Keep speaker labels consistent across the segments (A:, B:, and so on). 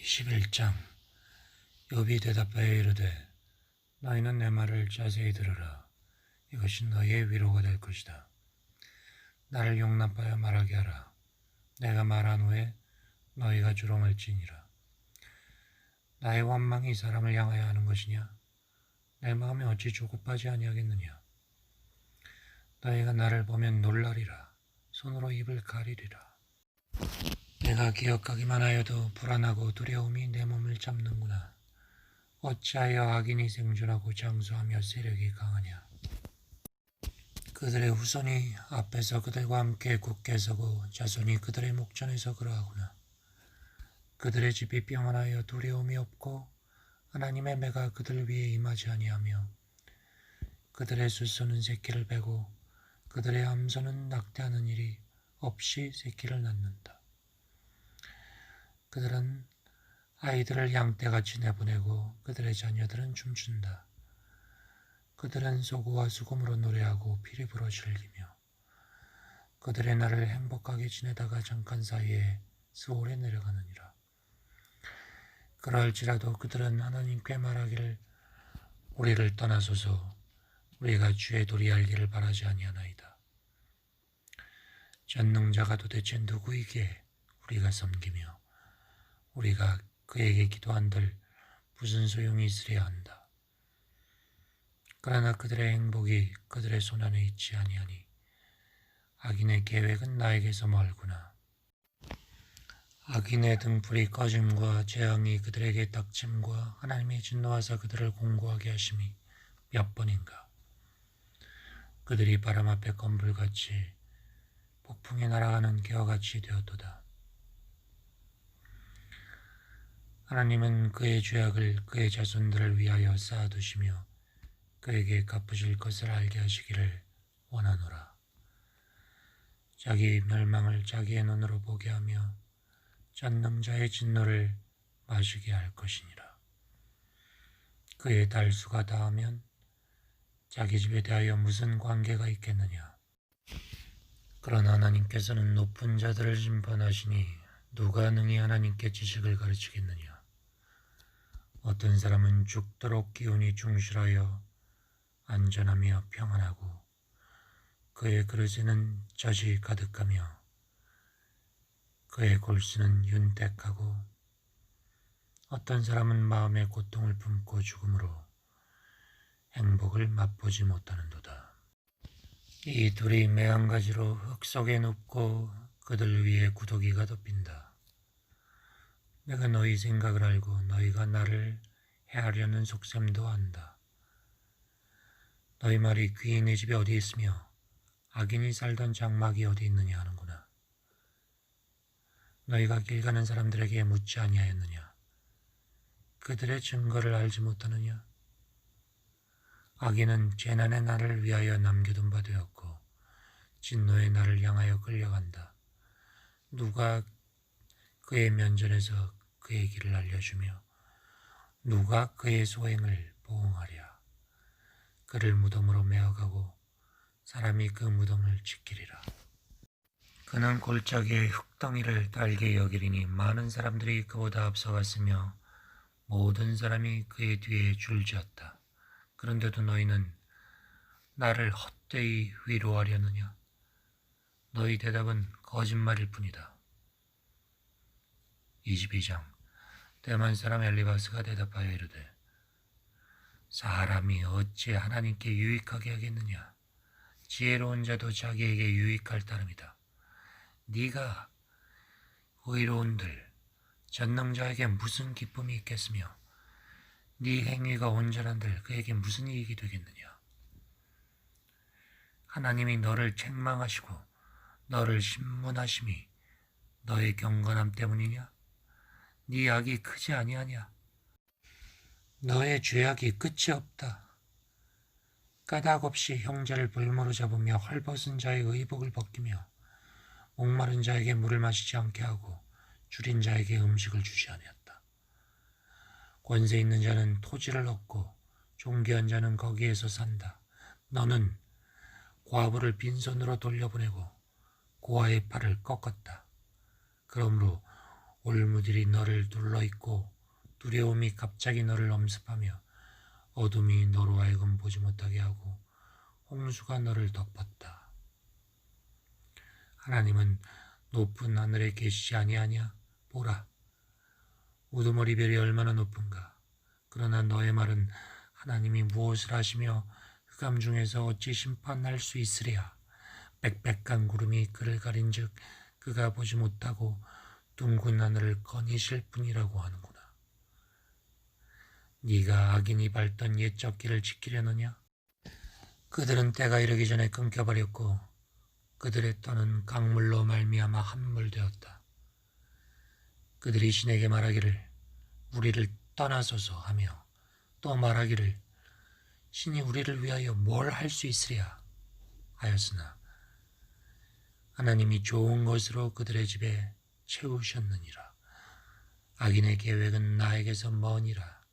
A: 21장. 욥이 대답하여 이르되 너희는 내 말을 자세히 들으라. 이것이 너희의 위로가 될 것이다. 나를 용납하여 말하게 하라. 내가 말한 후에 너희가 조롱할지니라. 나의 원망이 사람을 향하여 하는 것이냐? 내 마음이 어찌 조급하지 아니하겠느냐? 너희가 나를 보면 놀라리라. 손으로 입을 가리리라. 내가 기억하기만 하여도 불안하고 두려움이 내 몸을 잡는구나. 어찌하여 악인이 생존하고 장수하며 세력이 강하냐? 그들의 후손이 앞에서 그들과 함께 굳게 서고 자손이 그들의 목전에서 그러하구나. 그들의 집이 평안하여 두려움이 없고 하나님의 매가 그들 위에 임하지 아니하며 그들의 숫소는 새끼를 베고 그들의 암소는 낙태하는 일이 없이 새끼를 낳는다. 그들은 아이들을 양떼같이 내보내고 그들의 자녀들은 춤춘다. 그들은 소고와 수금으로 노래하고 피리부로 즐기며 그들의 날을 행복하게 지내다가 잠깐 사이에 수월에 내려가느니라. 그러할지라도 그들은 하나님께 말하기를 우리를 떠나소서 우리가 주의 도리 알기를 바라지 아니하나이다. 전능자가 도대체 누구이기에 우리가 섬기며 우리가 그에게 기도한들 무슨 소용이 있으랴 한다. 그러나 그들의 행복이 그들의 손안에 있지 아니하니 악인의 계획은 나에게서 멀구나. 악인의 등불이 꺼짐과 재앙이 그들에게 닥침과 하나님의 진노하사 그들을 공고하게 하심이 몇 번인가. 그들이 바람 앞에 건불같이 폭풍에 날아가는 개와같이 되었도다. 하나님은 그의 죄악을 그의 자손들을 위하여 쌓아두시며 그에게 갚으실 것을 알게 하시기를 원하노라. 자기 멸망을 자기의 눈으로 보게 하며 전능자의 진노를 마시게 할 것이니라. 그의 달수가 다하면 자기 집에 대하여 무슨 관계가 있겠느냐. 그러나 하나님께서는 높은 자들을 심판하시니 누가 능히 하나님께 지식을 가르치겠느냐. 어떤 사람은 죽도록 기운이 충실하여 안전하며 평안하고 그의 그릇에는 젖이 가득하며 그의 골수는 윤택하고 어떤 사람은 마음의 고통을 품고 죽음으로 행복을 맛보지 못하는도다. 이 둘이 매한가지로 흙 속에 눕고 그들 위에 구더기가 덮인다. 내가 너희 생각을 알고 너희가 나를 해하려는 속셈도 안다. 너희 말이 귀인의 집이 어디 있으며 악인이 살던 장막이 어디 있느냐 하는구나. 너희가 길 가는 사람들에게 묻지 아니하였느냐. 그들의 증거를 알지 못하느냐. 악인은 재난의 날을 위하여 남겨둔 바 되었고 진노의 날을 향하여 끌려간다. 누가 그의 면전에서 그의 길을 알려주며 누가 그의 소행을 보응하랴. 그를 무덤으로 메어가고 사람이 그 무덤을 지키리라. 그는 골짜기의 흙덩이를 딸게 여기리니 많은 사람들이 그보다 앞서갔으며 모든 사람이 그의 뒤에 줄지었다. 그런데도 너희는 나를 헛되이 위로하려느냐. 너희 대답은 거짓말일 뿐이다. 22장. 대만 사람 엘리바스가 대답하여 이르되 사람이 어찌 하나님께 유익하게 하겠느냐. 지혜로운 자도 자기에게 유익할 따름이다. 네가 의로운들 전능자에게 무슨 기쁨이 있겠으며 네 행위가 온전한들 그에게 무슨 이익이 되겠느냐. 하나님이 너를 책망하시고 너를 신문하심이 너의 경건함 때문이냐. 네 악이 크지 아니하냐. 너의 죄악이 끝이 없다. 까닭 없이 형제를 볼모로 잡으며 헐벗은 자의 의복을 벗기며 목마른 자에게 물을 마시지 않게 하고 줄인 자에게 음식을 주지 아니었다. 권세 있는 자는 토지를 얻고 존귀한 자는 거기에서 산다. 너는 과부를 빈손으로 돌려보내고 고아의 팔을 꺾었다. 그러므로 올무들이 너를 둘러있고 두려움이 갑자기 너를 엄습하며 어둠이 너로 하여금 보지 못하게 하고 홍수가 너를 덮었다. 하나님은 높은 하늘에 계시지 아니하냐? 보라, 우두머리 별이 얼마나 높은가. 그러나 너의 말은 하나님이 무엇을 하시며 흑암 중에서 어찌 심판할 수 있으랴. 빽빽한 구름이 그를 가린즉 그가 보지 못하고 둥근 하늘을 거니실 뿐이라고 하는구나. 네가 악인이 밟던 옛적 길을 지키려느냐? 그들은 때가 이르기 전에 끊겨버렸고 그들의 터는 강물로 말미암아 함몰되었다. 그들이 신에게 말하기를 우리를 떠나소서 하며 또 말하기를 신이 우리를 위하여 뭘 할 수 있으랴 하였으나 하나님이 좋은 것으로 그들의 집에 채우셨느니라. 악인의 계획은 나에게서 머니라.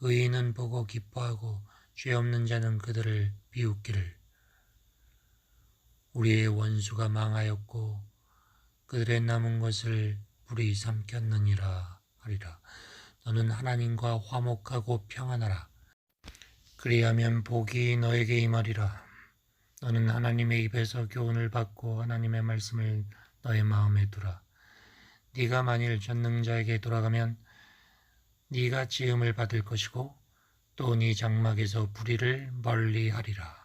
A: 의인은 보고 기뻐하고 죄 없는 자는 그들을 비웃기를 우리의 원수가 망하였고 그들의 남은 것을 불이 삼켰느니라 하리라. 너는 하나님과 화목하고 평안하라. 그리하면 복이 너에게 임하리라. 너는 하나님의 입에서 교훈을 받고 하나님의 말씀을 너의 마음에 두라. 네가 만일 전능자에게 돌아가면 네가 지음을 받을 것이고 또 네 장막에서 불의를 멀리하리라.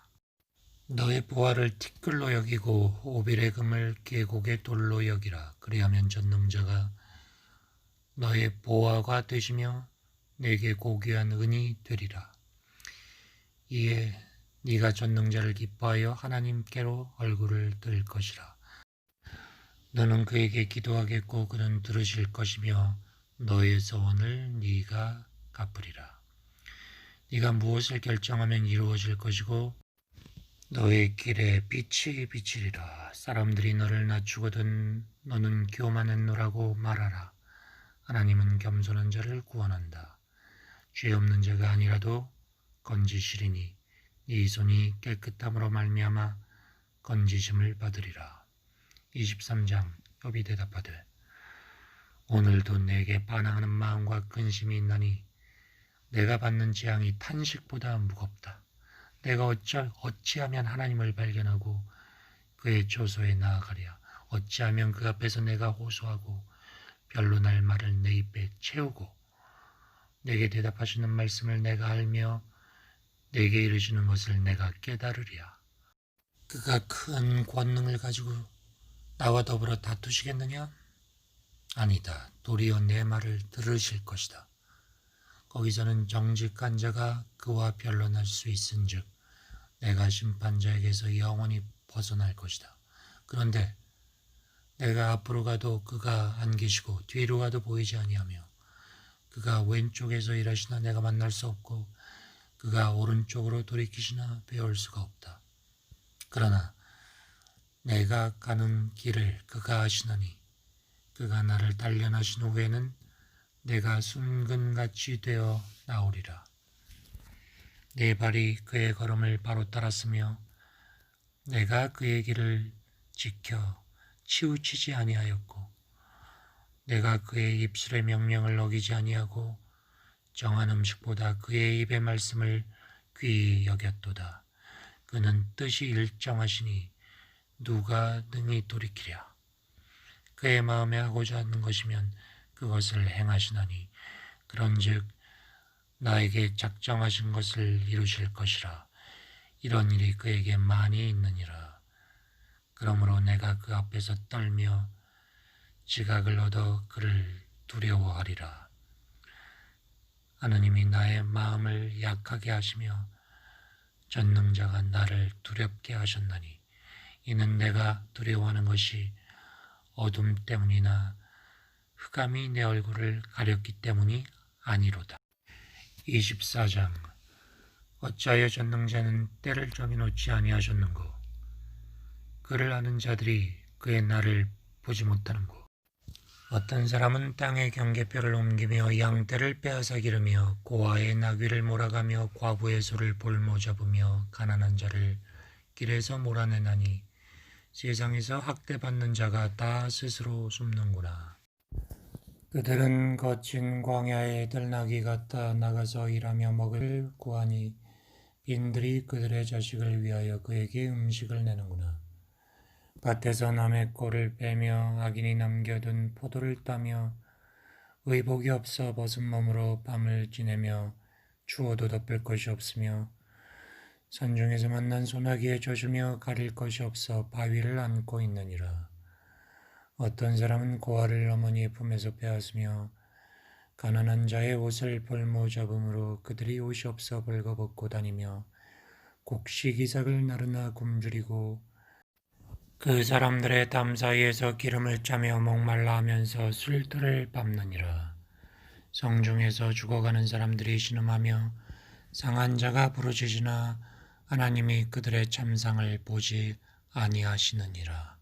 A: 너의 보화를 티끌로 여기고 오빌의 금을 계곡의 돌로 여기라. 그리하면 전능자가 너의 보화가 되시며 내게 고귀한 은이 되리라. 이에 네가 전능자를 기뻐하여 하나님께로 얼굴을 들 것이라. 너는 그에게 기도하겠고 그는 들으실 것이며 너의 소원을 네가 갚으리라. 네가 무엇을 결정하면 이루어질 것이고 너의 길에 빛이 비치리라. 사람들이 너를 낮추거든 너는 교만했노라고 말하라. 하나님은 겸손한 자를 구원한다. 죄 없는 자가 아니라도 건지시리니 네 손이 깨끗함으로 말미암아 건지심을 받으리라. 23장 욥이 대답하되 오늘도 내게 반항하는 마음과 근심이 있나니 내가 받는 재앙이 탄식보다 무겁다. 내가 어찌하면 하나님을 발견하고 그의 조소에 나아가랴. 어찌하면 그 앞에서 내가 호소하고 변론할 말을 내 입에 채우고 내게 대답하시는 말씀을 내가 알며 내게 이르시는 것을 내가 깨달으랴. 그가 큰 권능을 가지고 나와 더불어 다투시겠느냐? 아니다. 도리어 내 말을 들으실 것이다. 거기서는 정직한 자가 그와 변론할 수 있은즉 내가 심판자에게서 영원히 벗어날 것이다. 그런데 내가 앞으로 가도 그가 안 계시고 뒤로 가도 보이지 아니하며 그가 왼쪽에서 일하시나 내가 만날 수 없고 그가 오른쪽으로 돌이키시나 배울 수가 없다. 그러나 내가 가는 길을 그가 아시나니 그가 나를 단련하신 후에는 내가 순금같이 되어 나오리라. 내 발이 그의 걸음을 바로 따랐으며 내가 그의 길을 지켜 치우치지 아니하였고 내가 그의 입술의 명령을 어기지 아니하고 정한 음식보다 그의 입의 말씀을 귀히 여겼도다. 그는 뜻이 일정하시니 누가 능히 돌이키랴. 그의 마음에 하고자 하는 것이면 그것을 행하시나니 그런즉 나에게 작정하신 것을 이루실 것이라. 이런 일이 그에게 많이 있느니라. 그러므로 내가 그 앞에서 떨며 지각을 얻어 그를 두려워하리라. 하느님이 나의 마음을 약하게 하시며 전능자가 나를 두렵게 하셨나니 이는 내가 두려워하는 것이 어둠 때문이나 흑암이 내 얼굴을 가렸기 때문이 아니로다. 24장 어찌하여 전능자는 때를 정해놓지 아니하셨는고 그를 아는 자들이 그의 날을 보지 못하는고 어떤 사람은 땅의 경계뼈를 옮기며 양떼를 빼앗아 기르며 고아의 나귀를 몰아가며 과부의 소를 볼모 잡으며 가난한 자를 길에서 몰아내나니 세상에서 학대받는 자가 다 스스로 숨는구나. 그들은 거친 광야에 들나귀 같아 나가서 일하며 먹을 구하니 빈들이 그들의 자식을 위하여 그에게 음식을 내는구나. 밭에서 남의 꼴을 빼며 악인이 남겨둔 포도를 따며 의복이 없어 벗은 몸으로 밤을 지내며 추워도 덮을 것이 없으며 산중에서 만난 소나기에 젖으며 가릴 것이 없어 바위를 안고 있느니라. 어떤 사람은 고아를 어머니의 품에서 빼앗으며 가난한 자의 옷을 볼모 잡음으로 그들이 옷이 없어 벌거벗고 다니며 곡식이삭을 나르나 굶주리고 그 사람들의 땀 사이에서 기름을 짜며 목말라 하면서 술들을 밟느니라. 성중에서 죽어가는 사람들이 신음하며 상한 자가 부르짖으나 하나님이 그들의 참상을 보지 아니하시느니라.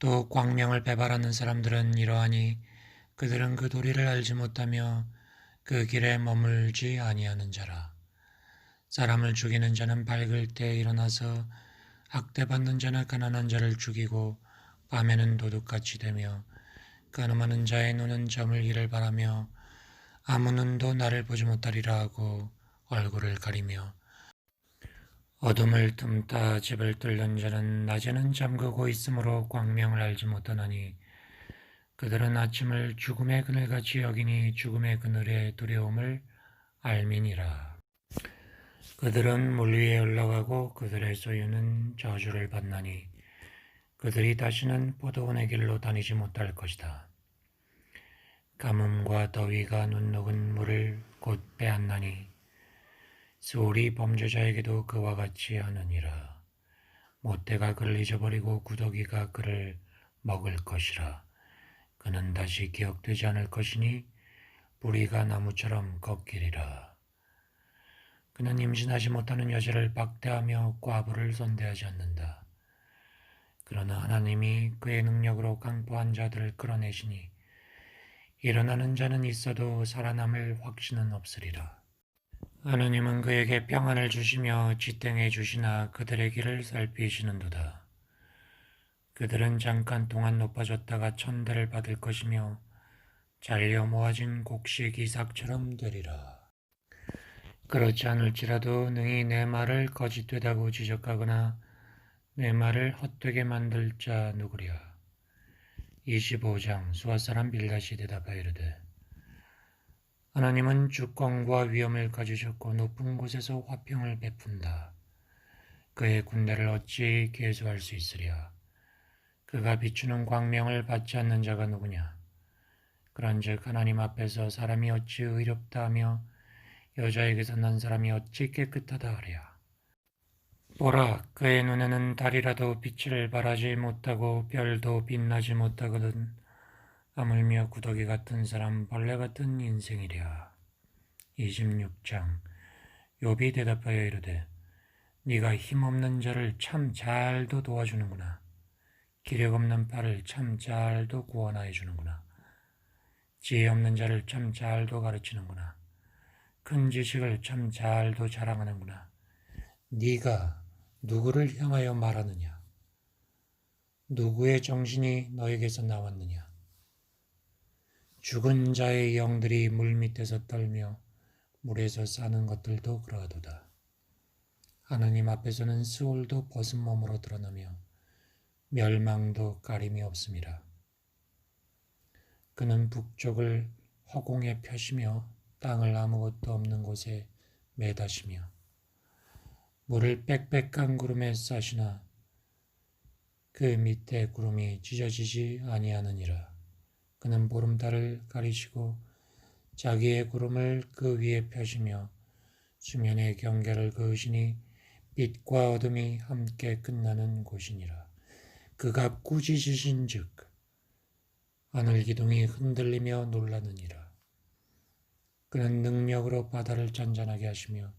A: 또 광명을 배발하는 사람들은 이러하니 그들은 그 도리를 알지 못하며 그 길에 머물지 아니하는 자라. 사람을 죽이는 자는 밝을 때 일어나서 학대받는 자나 가난한 자를 죽이고 밤에는 도둑같이 되며 간음하는 자의 눈은 저물 기를 바라며 아무 눈도 나를 보지 못하리라 하고 얼굴을 가리며 어둠을 틈타 집을 뚫는 자는 낮에는 잠그고 있으므로 광명을 알지 못하나니 그들은 아침을 죽음의 그늘같이 여기니 죽음의 그늘의 두려움을 알미니라. 그들은 물 위에 흘러가고 그들의 소유는 저주를 받나니 그들이 다시는 포도원의 길로 다니지 못할 것이다. 가뭄과 더위가 눈 녹은 물을 곧 빼앗나니 소울이 범죄자에게도 그와 같이 하느니라. 못대가 그를 잊어버리고 구더기가 그를 먹을 것이라. 그는 다시 기억되지 않을 것이니 뿌리가 나무처럼 꺾이리라. 그는 임신하지 못하는 여자를 박대하며 과부를 선대하지 않는다. 그러나 하나님이 그의 능력으로 강포한 자들을 끌어내시니 일어나는 자는 있어도 살아남을 확신은 없으리라. 하나님은 그에게 평안을 주시며 지탱해 주시나 그들의 길을 살피시는도다. 그들은 잠깐 동안 높아졌다가 천대를 받을 것이며 잘려 모아진 곡식 이삭처럼 되리라. 그렇지 않을지라도 능히 내 말을 거짓되다고 지적하거나 내 말을 헛되게 만들 자 누구랴. 25장 수아사람 빌닷이 대답하여 이르되 하나님은 주권과 위엄을 가지셨고 높은 곳에서 화평을 베푼다. 그의 군대를 어찌 계수할 수 있으랴. 그가 비추는 광명을 받지 않는 자가 누구냐. 그런즉 하나님 앞에서 사람이 어찌 의롭다 하며 여자에게서 난 사람이 어찌 깨끗하다 하랴. 보라, 그의 눈에는 달이라도 빛을 발하지 못하고 별도 빛나지 못하거든 하물며 구더기 같은 사람 벌레 같은 인생이랴. 26장 욥이 대답하여 이르되 네가 힘없는 자를 참 잘도 도와주는구나. 기력 없는 팔을 참 잘도 구원하여 주는구나. 지혜 없는 자를 참 잘도 가르치는구나. 큰 지식을 참 잘도 자랑하는구나. 네가 누구를 향하여 말하느냐? 누구의 정신이 너에게서 나왔느냐? 죽은 자의 영들이 물밑에서 떨며 물에서 사는 것들도 그러하도다. 하나님 앞에서는 스올도 벗은 몸으로 드러나며 멸망도 가림이 없음이라. 그는 북쪽을 허공에 펴시며 땅을 아무것도 없는 곳에 매다시며 물을 빽빽한 구름에 싸시나 그 밑에 구름이 찢어지지 아니하느니라. 그는 보름달을 가리시고 자기의 구름을 그 위에 펴시며 수면의 경계를 그으시니 빛과 어둠이 함께 끝나는 곳이니라. 그가 꾸짖으신즉 하늘 기둥이 흔들리며 놀라느니라. 그는 능력으로 바다를 잔잔하게 하시며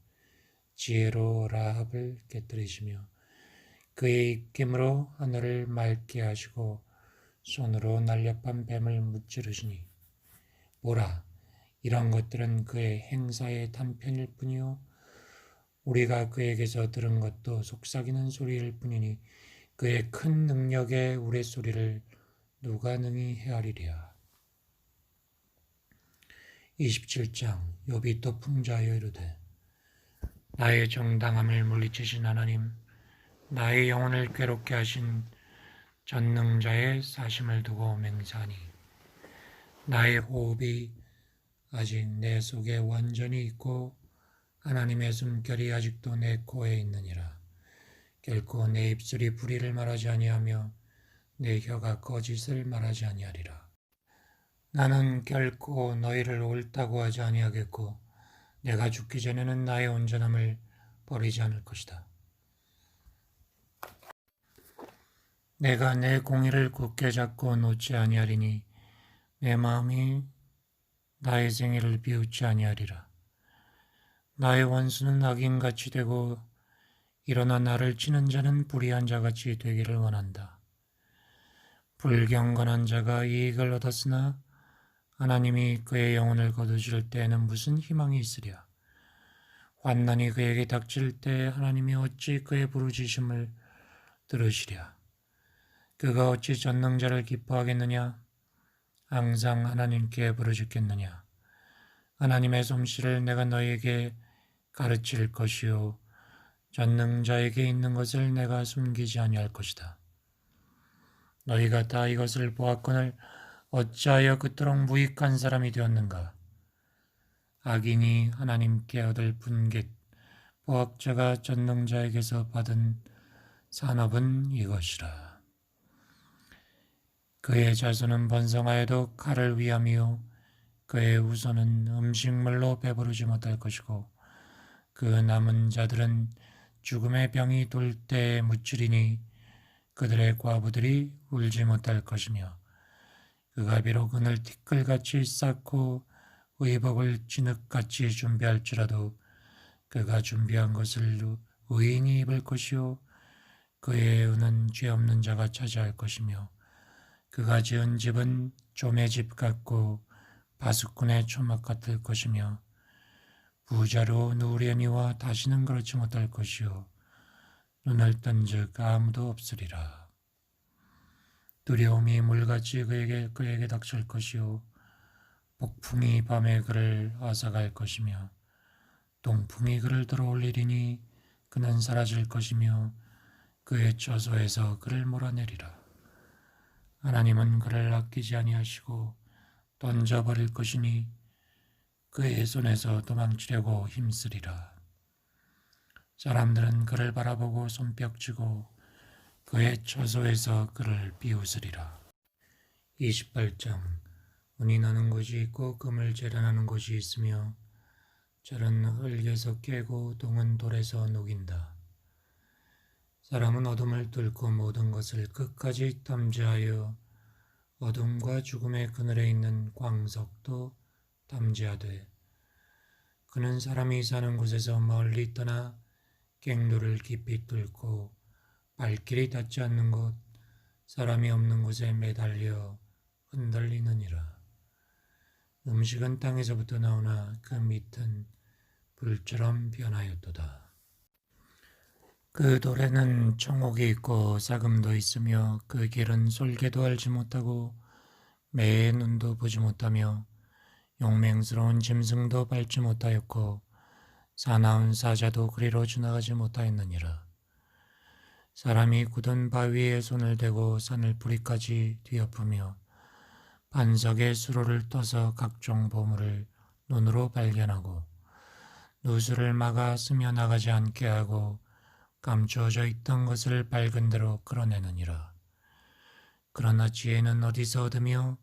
A: 지혜로 라합을 깨뜨리시며 그의 입김으로 하늘을 맑게 하시고 손으로 날렵한 뱀을 무찌르시니 보라, 이런 것들은 그의 행사의 단편일 뿐이요 우리가 그에게서 들은 것도 속삭이는 소리일 뿐이니 그의 큰 능력의 우레소리를 누가 능히 헤아리랴. 27장 욥이 또 풍자하여 이르되 나의 정당함을 물리치신 하나님, 나의 영혼을 괴롭게 하신 전능자의 사심을 두고 맹세하니 나의 호흡이 아직 내 속에 완전히 있고 하나님의 숨결이 아직도 내 코에 있느니라. 결코 내 입술이 불의를 말하지 아니하며 내 혀가 거짓을 말하지 아니하리라. 나는 결코 너희를 옳다고 하지 아니하겠고 내가 죽기 전에는 나의 온전함을 버리지 않을 것이다. 내가 내 공의를 굳게 잡고 놓지 아니하리니 내 마음이 나의 생애를 비웃지 아니하리라. 나의 원수는 악인같이 되고 일어나 나를 치는 자는 불의한 자같이 되기를 원한다. 불경건한 자가 이익을 얻었으나 하나님이 그의 영혼을 거두실 때에는 무슨 희망이 있으랴. 환난이 그에게 닥칠 때 하나님이 어찌 그의 부르짖음을 들으시랴. 그가 어찌 전능자를 기뻐하겠느냐. 항상 하나님께 부르짖겠느냐. 하나님의 솜씨를 내가 너희에게 가르칠 것이요 전능자에게 있는 것을 내가 숨기지 아니할 것이다. 너희가 다 이것을 보았거늘 어찌하여 그토록 무익한 사람이 되었는가. 악인이 하나님께 얻을 분깃, 보학자가 전능자에게서 받은 산업은 이것이라. 그의 자손은 번성하여도 칼을 위함이요 그의 후손은 음식물로 배부르지 못할 것이고 그 남은 자들은 죽음의 병이 돌 때에 묻히리니 그들의 과부들이 울지 못할 것이며 그가 비록 은을 티끌같이 쌓고 의복을 진흙같이 준비할지라도 그가 준비한 것을 의인이 입을 것이요 그의 은은 죄 없는 자가 차지할 것이며 그가 지은 집은 좀의 집 같고 바수꾼의 초막 같을 것이며 부자로 누우려니와 다시는 그렇지 못할 것이요 눈을 뜬즉 아무도 없으리라. 두려움이 물같이 그에게 닥칠 것이요 폭풍이 밤에 그를 앗아갈 것이며 동풍이 그를 들어올리리니 그는 사라질 것이며 그의 처소에서 그를 몰아내리라. 하나님은 그를 아끼지 아니하시고 던져버릴 것이니 그의 손에서 도망치려고 힘쓰리라. 사람들은 그를 바라보고 손뼉치고 그의 처소에서 그를 비웃으리라. 28장 은이 나는 곳이 있고 금을 재련하는 곳이 있으며 철은 흙에서 깨고 동은 돌에서 녹인다. 사람은 어둠을 뚫고 모든 것을 끝까지 탐지하여 어둠과 죽음의 그늘에 있는 광석도 탐지하되 그는 사람이 사는 곳에서 멀리 떠나 갱도를 깊이 뚫고 발길이 닿지 않는 곳 사람이 없는 곳에 매달려 흔들리느니라. 음식은 땅에서부터 나오나 그 밑은 불처럼 변하였도다. 그 돌에는 청옥이 있고 사금도 있으며 그 길은 솔개도 알지 못하고 매의 눈도 보지 못하며 용맹스러운 짐승도 밟지 못하였고 사나운 사자도 그리로 지나가지 못하였느니라. 사람이 굳은 바위에 손을 대고 산을 뿌리까지 뒤엎으며 반석의 수로를 떠서 각종 보물을 눈으로 발견하고 누수를 막아 스며나가지 않게 하고 감추어져 있던 것을 밝은 대로 끌어내느니라. 그러나 지혜는 어디서 얻으며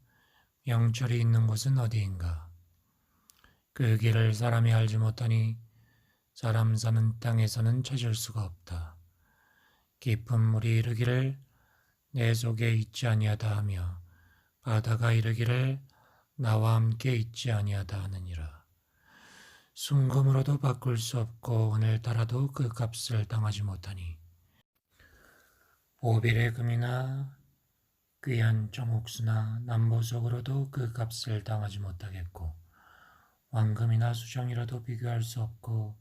A: 명철이 있는 곳은 어디인가. 그 길을 사람이 알지 못하니 사람 사는 땅에서는 찾을 수가 없다. 깊은 물이 이르기를 내 속에 있지 아니하다 하며 바다가 이르기를 나와 함께 있지 아니하다 하느니라. 순금으로도 바꿀 수 없고 오늘따라도 그 값을 당하지 못하니 오빌의 금이나 귀한 정옥수나 남보석으로도 그 값을 당하지 못하겠고 황금이나 수정이라도 비교할 수 없고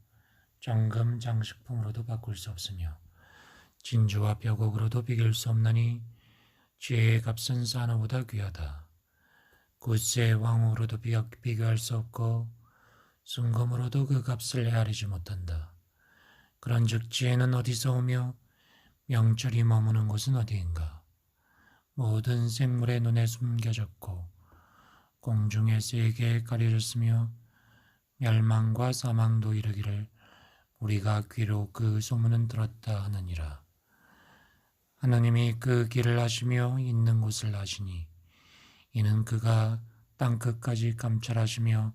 A: 정금 장식품으로도 바꿀 수 없으며 진주와 벽옥으로도 비길 수 없나니 지혜의 값은 산호보다 귀하다. 굿세의 왕으로도 비교할 수 없고 순금으로도 그 값을 헤아리지 못한다. 그런즉 지혜는 어디서 오며 명철이 머무는 곳은 어디인가? 모든 생물의 눈에 숨겨졌고 공중의 세계에 가려졌으며 멸망과 사망도 이르기를 우리가 귀로 그 소문은 들었다 하느니라. 하나님이 그 길을 아시며 있는 곳을 아시니 이는 그가 땅끝까지 감찰하시며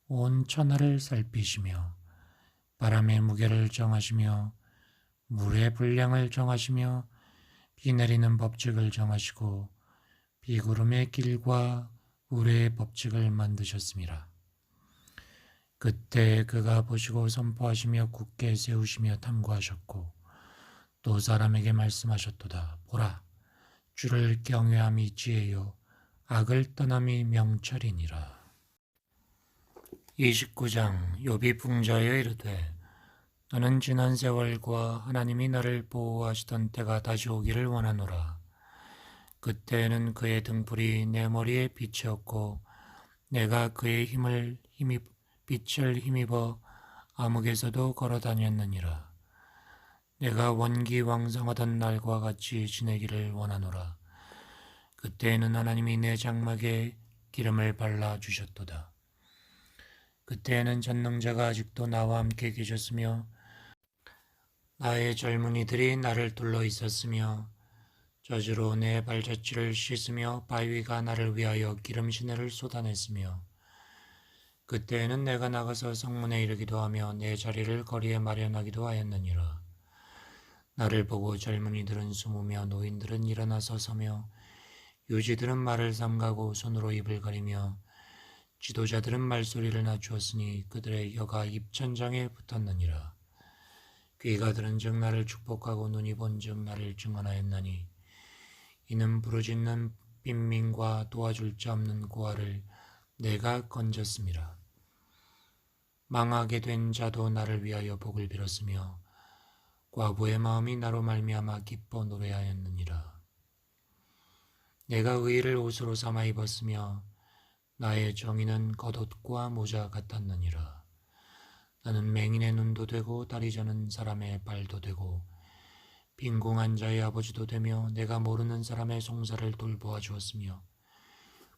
A: 온 천하를 살피시며 바람의 무게를 정하시며 물의 분량을 정하시며 비 내리는 법칙을 정하시고 비구름의 길과 우레의 법칙을 만드셨습니다. 그때 그가 보시고 선포하시며 굳게 세우시며 탐구하셨고 또 사람에게 말씀하셨도다. 보라, 주를 경외함이 지혜요 악을 떠남이 명철이니라. 29장 욥이 풍자하여 이르되 나는 지난 세월과 하나님이 나를 보호하시던 때가 다시 오기를 원하노라. 그때에는 그의 등불이 내 머리에 빛이었고 내가 그의 빛을 힘입어 암흑에서도 걸어 다녔느니라. 내가 원기왕성하던 날과 같이 지내기를 원하노라. 그때에는 하나님이 내 장막에 기름을 발라 주셨도다. 그때에는 전능자가 아직도 나와 함께 계셨으며 나의 젊은이들이 나를 둘러 있었으며 저주로 내 발자취를 씻으며 바위가 나를 위하여 기름 시내를 쏟아냈으며 그때에는 내가 나가서 성문에 이르기도 하며 내 자리를 거리에 마련하기도 하였느니라. 나를 보고 젊은이들은 숨으며 노인들은 일어나서 서며 유지들은 말을 삼가고 손으로 입을 가리며 지도자들은 말소리를 낮추었으니 그들의 혀가 입천장에 붙었느니라. 귀가 들은즉 나를 축복하고 눈이 본즉 나를 증언하였나니 이는 부르짖는 빈민과 도와줄 자 없는 고아를 내가 건졌음이라. 망하게 된 자도 나를 위하여 복을 빌었으며 과부의 마음이 나로 말미암아 기뻐 노래하였느니라. 내가 의의를 옷으로 삼아 입었으며 나의 정의는 겉옷과 모자 같았느니라. 나는 맹인의 눈도 되고 다리 저는 사람의 발도 되고 빈궁한 자의 아버지도 되며 내가 모르는 사람의 송사를 돌보아 주었으며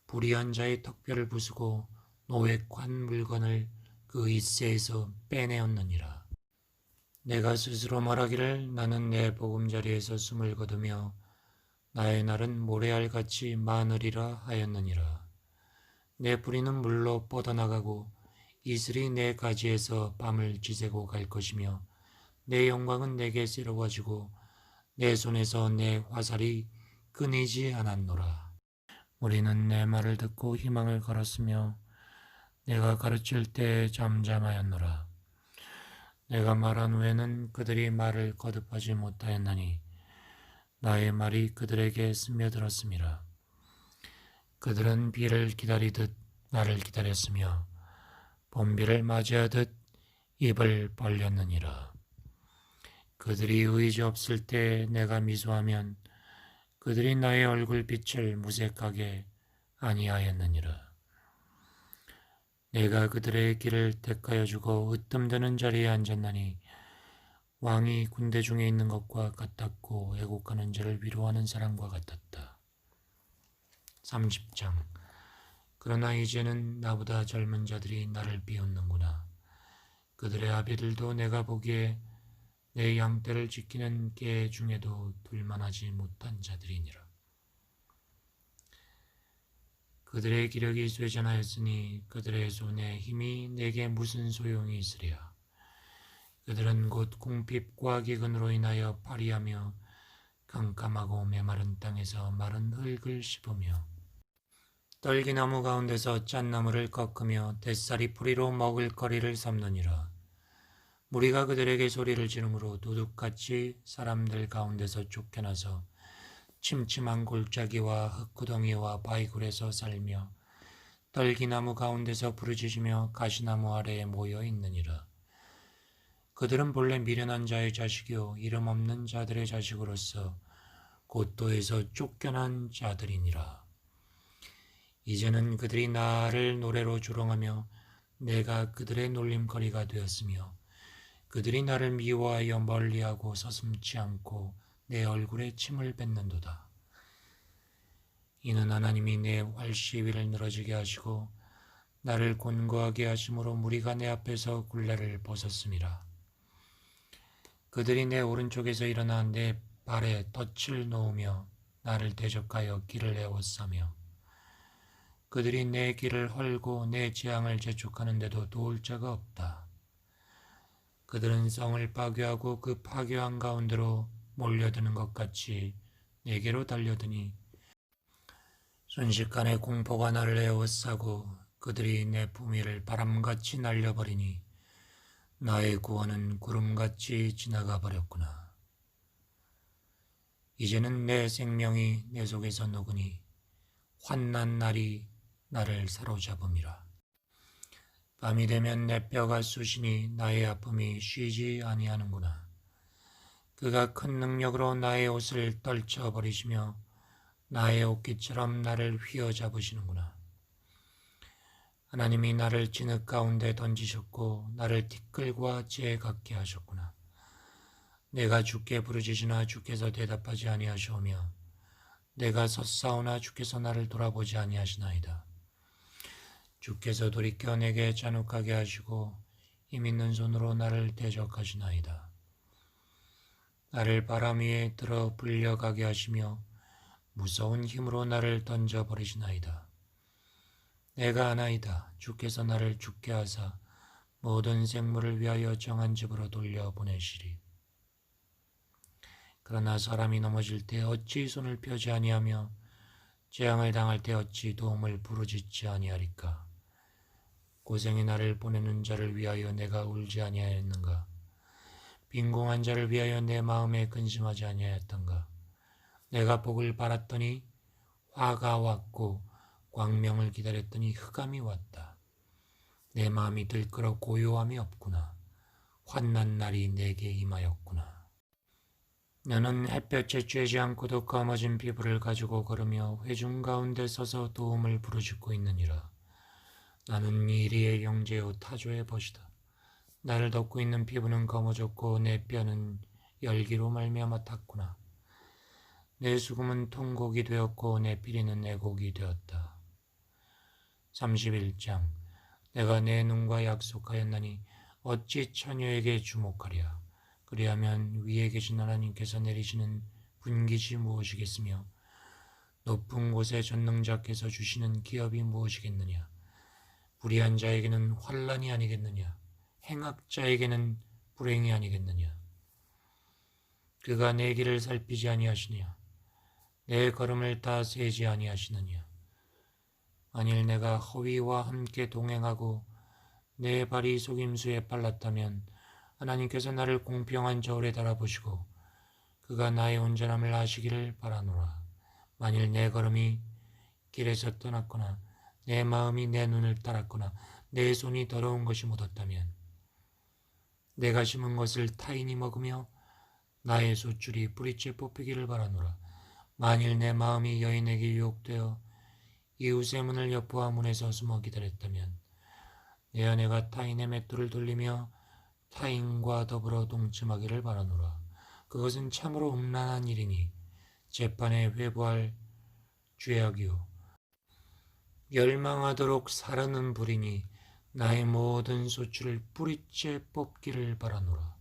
A: 불의한 자의 턱뼈를 부수고 노획한 물건을 그 잇새에서 빼내었느니라. 내가 스스로 말하기를 나는 내 보금자리에서 숨을 거두며 나의 날은 모래알같이 많으리라 하였느니라. 내 뿌리는 물로 뻗어나가고 이슬이 내 가지에서 밤을 지새고 갈 것이며 내 영광은 내게 새로워지고 내 손에서 내 화살이 끊이지 않았노라. 우리는 내 말을 듣고 희망을 걸었으며 내가 가르칠 때 잠잠하였노라. 내가 말한 후에는 그들이 말을 거듭하지 못하였나니 나의 말이 그들에게 스며들었음이라. 그들은 비를 기다리듯 나를 기다렸으며 봄비를 맞이하듯 입을 벌렸느니라. 그들이 의지 없을 때 내가 미소하면 그들이 나의 얼굴빛을 무색하게 아니하였느니라. 내가 그들의 길을 택하여 주고 으뜸되는 자리에 앉았나니 왕이 군대 중에 있는 것과 같았고 애곡하는 자를 위로하는 사람과 같았다. 30장 그러나 이제는 나보다 젊은 자들이 나를 비웃는구나. 그들의 아비들도 내가 보기에 내 양떼를 지키는 개 중에도 둘만하지 못한 자들이니라. 그들의 기력이 쇠잔하였으니 그들의 손에 힘이 내게 무슨 소용이 있으랴. 그들은 곧 궁핍과 기근으로 인하여 파리하며 깜깜하고 메마른 땅에서 마른 흙을 씹으며 떨기나무 가운데서 짠나무를 꺾으며 뱃살이 뿌리로 먹을거리를 삼느니라. 무리가 그들에게 소리를 지르므로 도둑같이 사람들 가운데서 쫓겨나서 침침한 골짜기와 흙구덩이와 바위굴에서 살며 떨기나무 가운데서 부르짖으며 가시나무 아래에 모여 있느니라. 그들은 본래 미련한 자의 자식이요 이름 없는 자들의 자식으로서 곧도에서 쫓겨난 자들이니라. 이제는 그들이 나를 노래로 조롱하며 내가 그들의 놀림거리가 되었으며 그들이 나를 미워하여 멀리하고 서슴지 않고 내 얼굴에 침을 뱉는도다. 이는 하나님이 내 활시위를 늘어지게 하시고 나를 곤고하게 하심으로 무리가 내 앞에서 굴레를 벗었음이라. 그들이 내 오른쪽에서 일어나 내 발에 덫을 놓으며 나를 대적하여 길을 에워싸며 그들이 내 길을 헐고 내 재앙을 재촉하는데도 도울 자가 없다. 그들은 성을 파괴하고 그 파괴한 가운데로 몰려드는 것 같이 내게로 달려드니 순식간에 공포가 나를 에워싸고 그들이 내 품위를 바람같이 날려버리니 나의 구원은 구름같이 지나가 버렸구나. 이제는 내 생명이 내 속에서 녹으니 환난 날이 나를 사로잡음이라. 밤이 되면 내 뼈가 쑤시니 나의 아픔이 쉬지 아니하는구나. 그가 큰 능력으로 나의 옷을 떨쳐버리시며 나의 옷깃처럼 나를 휘어잡으시는구나. 하나님이 나를 진흙 가운데 던지셨고 나를 티끌과 재 같게 하셨구나. 내가 주께 부르짖으나 주께서 대답하지 아니하시오며 내가 섰사오나 주께서 나를 돌아보지 아니하시나이다. 주께서 돌이켜 내게 잔혹하게 하시고 힘있는 손으로 나를 대적하시나이다. 나를 바람 위에 들어 불려가게 하시며 무서운 힘으로 나를 던져버리시나이다. 내가 아나이다. 주께서 나를 죽게 하사 모든 생물을 위하여 정한 집으로 돌려보내시리. 그러나 사람이 넘어질 때 어찌 손을 펴지 아니하며 재앙을 당할 때 어찌 도움을 부르짖지 아니하리까. 고생이 나를 보내는 자를 위하여 내가 울지 아니하였는가. 빈궁한 자를 위하여 내 마음에 근심하지 아니하였던가. 내가 복을 바랐더니 화가 왔고 광명을 기다렸더니 흑암이 왔다. 내 마음이 들끓어 고요함이 없구나. 환난 날이 내게 임하였구나. 나는 햇볕에 쬐지 않고도 검어진 피부를 가지고 걸으며 회중 가운데 서서 도움을 부르짖고 있느니라. 나는 이리의 영재요 타조의 벗이다. 나를 덮고 있는 피부는 검어졌고 내 뼈는 열기로 말미암아 탔구나. 내 수금은 통곡이 되었고 내 피리는 애곡이 되었다. 31장. 내가 내 눈과 약속하였나니 어찌 처녀에게 주목하랴. 그리하면 위에 계신 하나님께서 내리시는 분깃이 무엇이겠으며 높은 곳에 전능자께서 주시는 기업이 무엇이겠느냐. 불의한 자에게는 환난이 아니겠느냐. 행악자에게는 불행이 아니겠느냐. 그가 내 길을 살피지 아니하시느냐. 내 걸음을 다 세지 아니하시느냐. 만일 내가 허위와 함께 동행하고 내 발이 속임수에 빨랐다면 하나님께서 나를 공평한 저울에 달아보시고 그가 나의 온전함을 아시기를 바라노라. 만일 내 걸음이 길에서 떠났거나 내 마음이 내 눈을 따랐거나 내 손이 더러운 것이 묻었다면 내가 심은 것을 타인이 먹으며 나의 솥줄이 뿌리째 뽑히기를 바라노라. 만일 내 마음이 여인에게 유혹되어 이웃의 문을 여포와 문에서 숨어 기다렸다면 내 아내가 타인의 맷돌을 돌리며 타인과 더불어 동침하기를 바라노라. 그것은 참으로 음란한 일이니 재판에 회부할 죄악이요 멸망하도록 사르는 불이니 나의 모든 소출을 뿌리째 뽑기를 바라노라.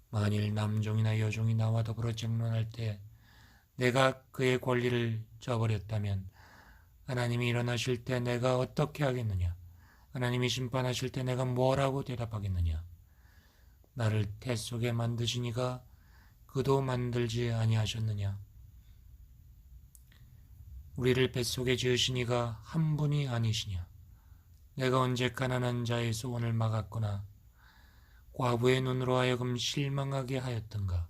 A: 만일 남종이나 여종이 나와 더불어 쟁론할 때 내가 그의 권리를 저버렸다면 하나님이 일어나실 때 내가 어떻게 하겠느냐. 하나님이 심판하실 때 내가 뭐라고 대답하겠느냐. 나를 태 속에 만드시니가 그도 만들지 아니하셨느냐. 우리를 뱃속에 지으시니가 한 분이 아니시냐. 내가 언제 가난한 자의 소원을 막았거나 과부의 눈으로 하여금 실망하게 하였던가.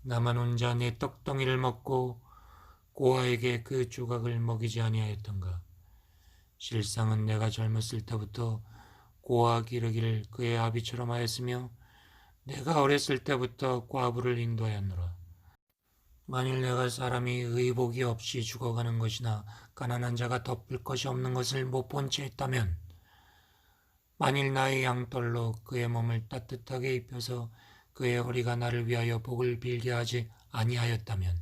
A: 나만 혼자 내 떡덩이를 먹고 고아에게 그 조각을 먹이지 아니하였던가. 실상은 내가 젊었을 때부터 고아 기르기를 그의 아비처럼 하였으며 내가 어렸을 때부터 과부를 인도하였노라. 만일 내가 사람이 의복이 없이 죽어가는 것이나 가난한 자가 덮을 것이 없는 것을 못 본 채 했다면, 만일 나의 양털로 그의 몸을 따뜻하게 입혀서 그의 허리가 나를 위하여 복을 빌게 하지 아니하였다면,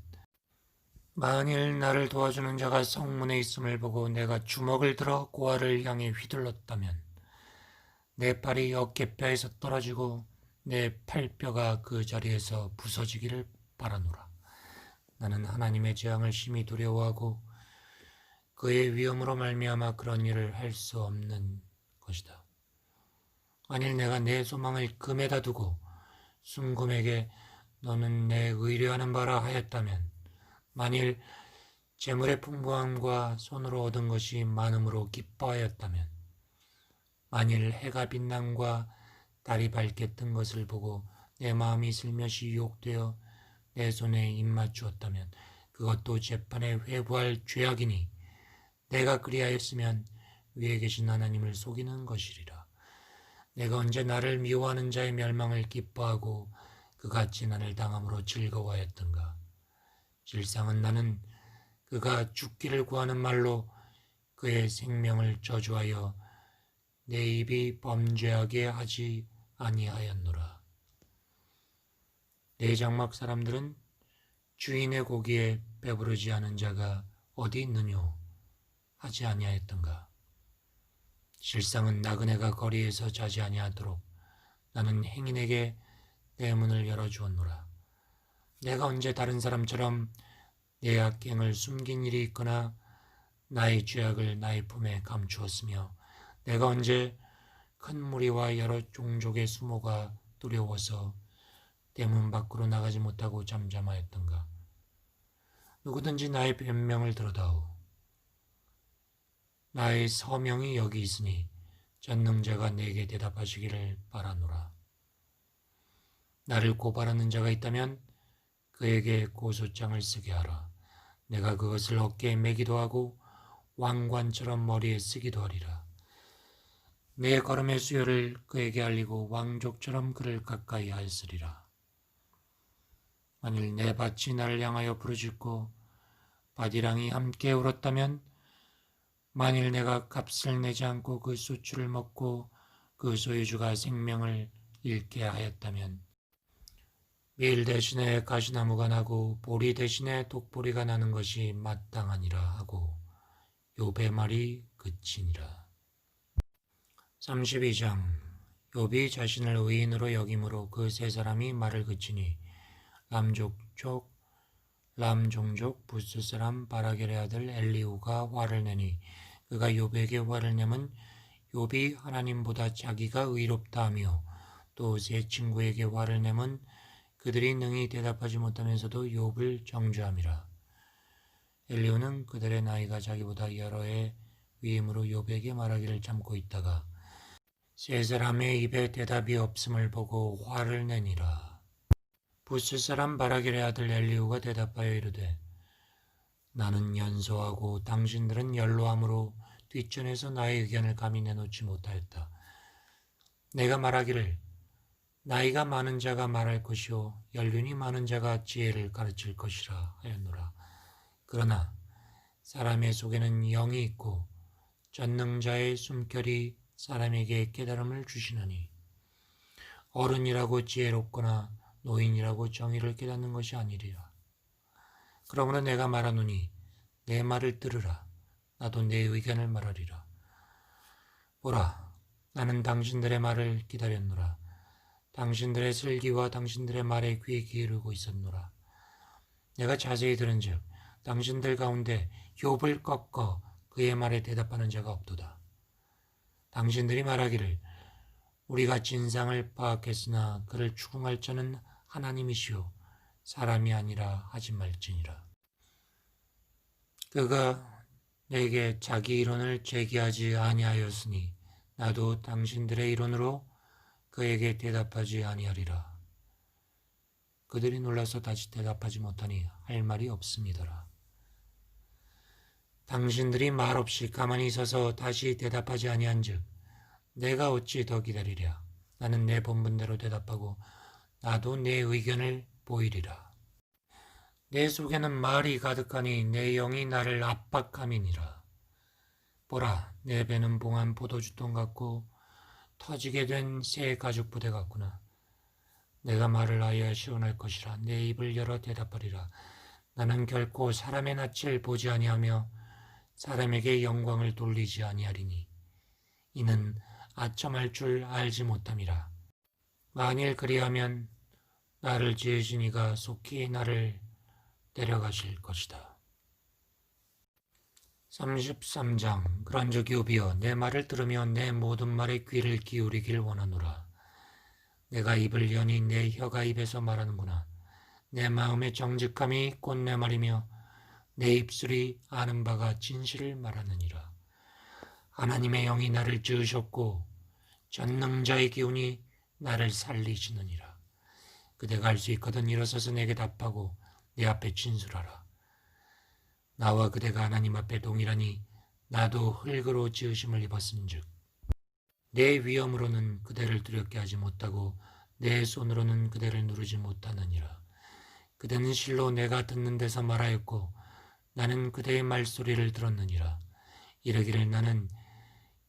A: 만일 나를 도와주는 자가 성문에 있음을 보고 내가 주먹을 들어 고아를 향해 휘둘렀다면, 내 팔이 어깨뼈에서 떨어지고 내 팔뼈가 그 자리에서 부서지기를 바라노라. 나는 하나님의 재앙을 심히 두려워하고 그의 위엄으로 말미암아 그런 일을 할 수 없는 것이다. 만일 내가 내 소망을 금에다 두고 순금에게 너는 내 의뢰하는 바라 하였다면, 만일 재물의 풍부함과 손으로 얻은 것이 많음으로 기뻐하였다면, 만일 해가 빛남과 달이 밝게 뜬 것을 보고 내 마음이 슬며시 유혹되어 내 손에 입맞추었다면, 그것도 재판에 회부할 죄악이니 내가 그리하였으면 위에 계신 하나님을 속이는 것이리라. 내가 언제 나를 미워하는 자의 멸망을 기뻐하고 그가 지난을 당함으로 즐거워하였던가. 실상은 나는 그가 죽기를 구하는 말로 그의 생명을 저주하여 내 입이 범죄하게 하지 아니하였노라. 내 장막 사람들은 주인의 고기에 배부르지 않은 자가 어디 있느뇨 하지 아니하였던가. 실상은 나그네가 거리에서 자지 아니하도록 나는 행인에게 내 문을 열어주었노라. 내가 언제 다른 사람처럼 내 악행을 숨긴 일이 있거나 나의 죄악을 나의 품에 감추었으며, 내가 언제 큰 무리와 여러 종족의 수모가 두려워서 대문 밖으로 나가지 못하고 잠잠하였던가. 누구든지 나의 변명을 들어다오. 나의 서명이 여기 있으니 전능자가 내게 대답하시기를 바라노라. 나를 고발하는 자가 있다면 그에게 고소장을 쓰게 하라. 내가 그것을 어깨에 매기도 하고 왕관처럼 머리에 쓰기도 하리라. 내 걸음의 수요를 그에게 알리고 왕족처럼 그를 가까이 하였으리라. 만일 내 밭이 나를 향하여 부르짖고 바디랑이 함께 울었다면, 만일 내가 값을 내지 않고 그 수출을 먹고 그 소유주가 생명을 잃게 하였다면, 밀 대신에 가시나무가 나고 보리 대신에 독보리가 나는 것이 마땅하니라 하고 욥의 말이 그치니라. 32장. 욥이 자신을 의인으로 여김으로 그 세 사람이 말을 그치니 람종족 부스 사람 바라겔의 아들 엘리후가 화를 내니, 그가 욥에게 화를 내면 욥이 하나님보다 자기가 의롭다 하며, 또 세 친구에게 화를 내면 그들이 능히 대답하지 못하면서도 욥을 정죄함이라. 엘리후는 그들의 나이가 자기보다 여러 해 위임으로 욥에게 말하기를 참고 있다가 세 사람의 입에 대답이 없음을 보고 화를 내니라. 부스 사람 바라겔의 아들 엘리후가 대답하여 이르되, 나는 연소하고 당신들은 연로함으로 뒷전에서 나의 의견을 감히 내놓지 못하였다. 내가 말하기를 나이가 많은 자가 말할 것이요 연륜이 많은 자가 지혜를 가르칠 것이라 하였노라. 그러나 사람의 속에는 영이 있고 전능자의 숨결이 사람에게 깨달음을 주시나니, 어른이라고 지혜롭거나 노인이라고 정의를 깨닫는 것이 아니리라. 그러므로 내가 말하노니 내 말을 들으라. 나도 내 의견을 말하리라. 보라, 나는 당신들의 말을 기다렸노라. 당신들의 슬기와 당신들의 말에 귀 기울이고 있었노라. 내가 자세히 들은즉 당신들 가운데 욥을 꺾어 그의 말에 대답하는 자가 없도다. 당신들이 말하기를 우리가 진상을 파악했으나 그를 추궁할 자는 하나님이시오 사람이 아니라 하지 말지니라. 그가 내게 자기 이론을 제기하지 아니하였으니 나도 당신들의 이론으로 그에게 대답하지 아니하리라. 그들이 놀라서 다시 대답하지 못하니 할 말이 없음이더라. 당신들이 말없이 가만히 서서 다시 대답하지 아니한즉 내가 어찌 더 기다리랴. 나는 내 본분대로 대답하고 나도 내 의견을 보이리라. 내 속에는 말이 가득하니 내 영이 나를 압박함이니라. 보라, 내 배는 봉한 포도주통 같고 터지게 된 새 가죽 부대 같구나. 내가 말을 하여 시원할 것이라. 내 입을 열어 대답하리라. 나는 결코 사람의 낯을 보지 아니하며 사람에게 영광을 돌리지 아니하리니 이는 아첨할 줄 알지 못함이라. 만일 그리하면 나를 지으신 이가 속히 나를 데려가실 것이다. 33장. 그런즉 욥이여, 내 말을 들으며 내 모든 말에 귀를 기울이길 원하노라. 내가 입을 여니 내 혀가 입에서 말하는구나. 내 마음의 정직함이 곧 내 말이며 내 입술이 아는 바가 진실을 말하느니라. 하나님의 영이 나를 지으셨고 전능자의 기운이 나를 살리시느니라. 그대가 할 수 있거든 일어서서 내게 답하고 내 앞에 진술하라. 나와 그대가 하나님 앞에 동일하니 나도 흙으로 지으심을 입었은즉 내 위엄으로는 그대를 두렵게 하지 못하고 내 손으로는 그대를 누르지 못하느니라. 그대는 실로 내가 듣는 데서 말하였고 나는 그대의 말소리를 들었느니라. 이르기를 나는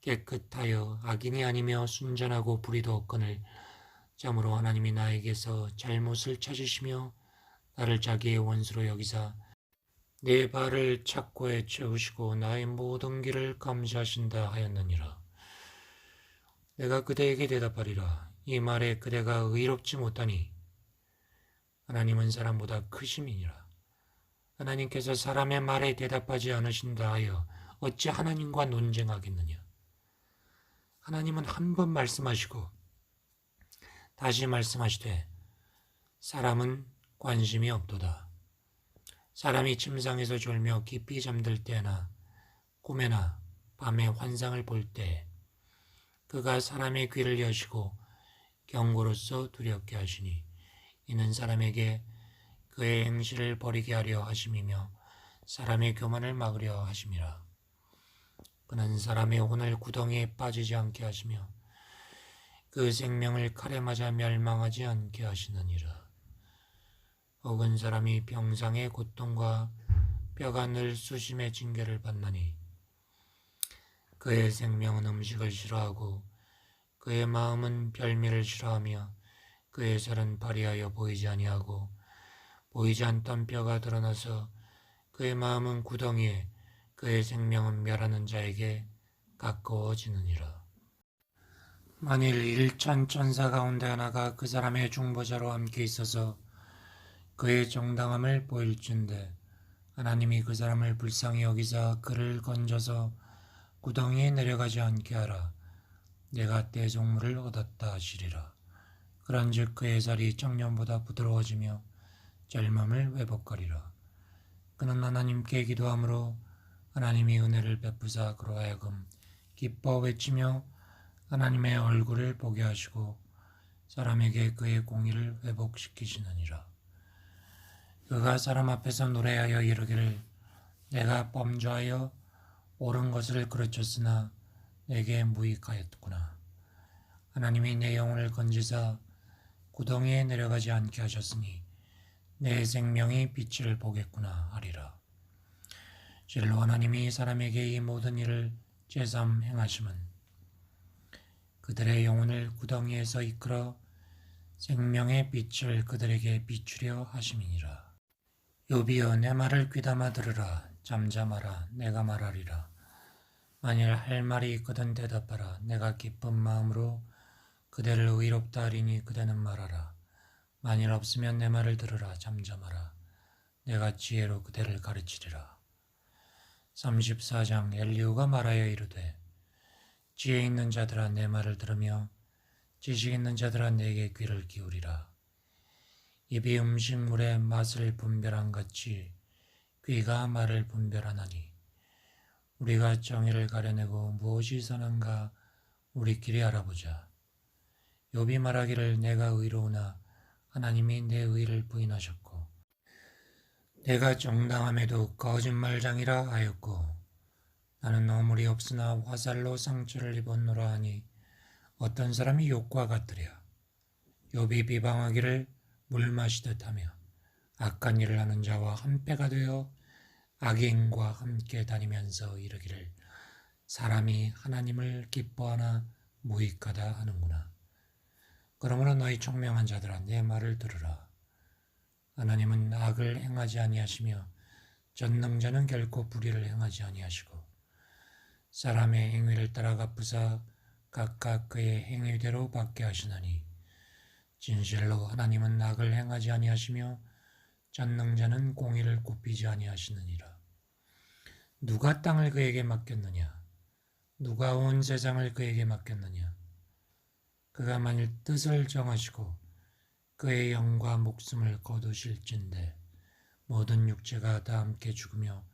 A: 깨끗하여 악인이 아니며 순전하고 불의도 없거늘 참으로 하나님이 나에게서 잘못을 찾으시며 나를 자기의 원수로 여기사 내 발을 착고에 채우시고 나의 모든 길을 감시하신다 하였느니라. 내가 그대에게 대답하리라. 이 말에 그대가 의롭지 못하니 하나님은 사람보다 크심이니라. 하나님께서 사람의 말에 대답하지 않으신다 하여 어찌 하나님과 논쟁하겠느냐. 하나님은 한 번 말씀하시고 다시 말씀하시되 사람은 관심이 없도다. 사람이 침상에서 졸며 깊이 잠들 때나 꿈에나 밤에 환상을 볼 때 그가 사람의 귀를 여시고 경고로서 두렵게 하시니 이는 사람에게 그의 행실을 버리게 하려 하심이며 사람의 교만을 막으려 하심이라. 그는 사람의 혼을 구덩이에 빠지지 않게 하시며 그 생명을 칼에 맞아 멸망하지 않게 하시느니라. 혹은 사람이 병상의 고통과 뼈가 늘 수심의 징계를 받나니 그의 생명은 음식을 싫어하고 그의 마음은 별미를 싫어하며 그의 살은 발이하여 보이지 아니하고 보이지 않던 뼈가 드러나서 그의 마음은 구덩이에 그의 생명은 멸하는 자에게 가까워지느니라. 만일 일천 천사 가운데 하나가 그 사람의 중보자로 함께 있어서 그의 정당함을 보일진대 하나님이 그 사람을 불쌍히 여기사 그를 건져서 구덩이에 내려가지 않게 하라. 내가 떼종물을 얻었다 하시리라. 그런즉 그의 살이 청년보다 부드러워지며 젊음을 회복하리라. 그는 하나님께 기도함으로 하나님이 은혜를 베푸사 그로 하여금 기뻐 외치며 하나님의 얼굴을 보게 하시고 사람에게 그의 공의를 회복시키시느니라. 그가 사람 앞에서 노래하여 이르기를 내가 범죄하여 옳은 것을 그르쳤으나 내게 무익하였구나. 하나님이 내 영혼을 건지사 구덩이에 내려가지 않게 하셨으니 내 생명이 빛을 보겠구나 하리라. 실로 하나님이 사람에게 이 모든 일을 제삼 행하심은 그들의 영혼을 구덩이에서 이끌어 생명의 빛을 그들에게 비추려 하심이니라. 욥이여, 내 말을 귀담아 들으라. 잠잠하라. 내가 말하리라. 만일 할 말이 있거든 대답하라. 내가 기쁜 마음으로 그대를 의롭다 하리니 그대는 말하라. 만일 없으면 내 말을 들으라. 잠잠하라. 내가 지혜로 그대를 가르치리라. 34장. 엘리후가 말하여 이르되 지혜 있는 자들아 내 말을 들으며 지식 있는 자들아 내게 귀를 기울이라. 입이 음식물의 맛을 분별한 같이 귀가 말을 분별하나니 우리가 정의를 가려내고 무엇이 선한가 우리끼리 알아보자. 욥이 말하기를 내가 의로우나 하나님이 내 의를 부인하셨고 내가 정당함에도 거짓말장이라 하였고 나는 어물이 없으나 화살로 상처를 입었노라 하니 어떤 사람이 욕과 같으랴. 욥이 비방하기를 물 마시듯 하며 악한 일을 하는 자와 한패가 되어 악인과 함께 다니면서 이르기를 사람이 하나님을 기뻐하나 무익하다 하는구나. 그러므로 너희 총명한 자들아 내 말을 들으라. 하나님은 악을 행하지 아니하시며 전능자는 결코 불의를 행하지 아니하시고 사람의 행위를 따라 갚으사 각각 그의 행위대로 받게 하시나니 진실로 하나님은 악을 행하지 아니하시며 전능자는 공의를 굽히지 아니하시느니라. 누가 땅을 그에게 맡겼느냐? 누가 온 세상을 그에게 맡겼느냐? 그가 만일 뜻을 정하시고 그의 영과 목숨을 거두실진대 모든 육체가 다 함께 죽으며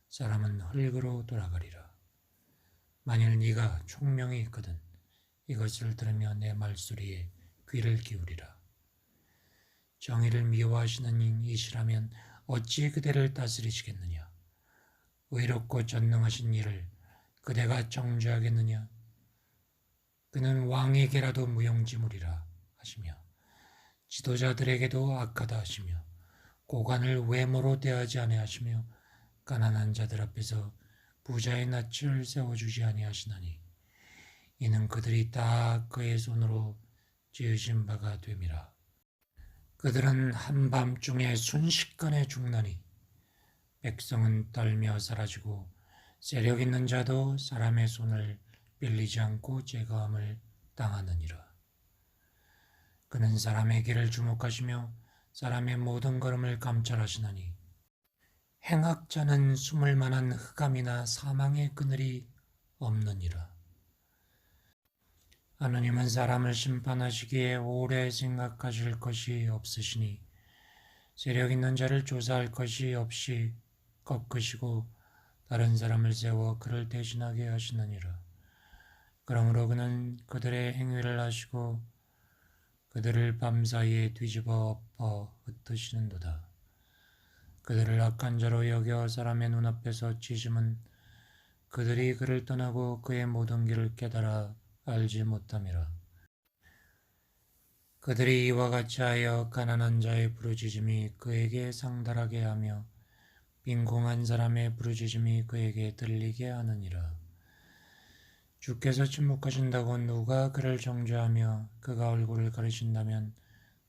A: 사람은 흙으로 돌아가리라. 만일 네가 총명이 있거든 이것을 들으며 내 말소리에 귀를 기울이라. 정의를 미워하시는 이시라면 어찌 그대를 다스리시겠느냐? 의롭고 전능하신 이를 그대가 정죄하겠느냐? 그는 왕에게라도 무용지물이라 하시며 지도자들에게도 악하다 하시며 고관을 외모로 대하지 아니하시며 가난한 자들 앞에서 부자의 낯을 세워주지 아니하시나니 이는 그들이 다 그의 손으로 지으신 바가 됨이라. 그들은 한밤중에 순식간에 죽나니 백성은 떨며 사라지고 세력 있는 자도 사람의 손을 빌리지 않고 제거함을 당하느니라. 그는 사람의 길을 주목하시며 사람의 모든 걸음을 감찰하시나니 행악자는 숨을 만한 흑암이나 사망의 그늘이 없느니라. 하나님은 사람을 심판하시기에 오래 생각하실 것이 없으시니 세력 있는 자를 조사할 것이 없이 꺾으시고 다른 사람을 세워 그를 대신하게 하시느니라. 그러므로 그는 그들의 행위를 하시고 그들을 밤사이에 뒤집어 엎어 흩으시는도다. 그들을 악한 자로 여겨 사람의 눈앞에서 찢음은 그들이 그를 떠나고 그의 모든 길을 깨달아 알지 못함이라. 그들이 이와 같이 하여 가난한 자의 부르짖음이 그에게 상달하게 하며 빈궁한 사람의 부르짖음이 그에게 들리게 하느니라. 주께서 침묵하신다고 누가 그를 정죄하며 그가 얼굴을 가리신다면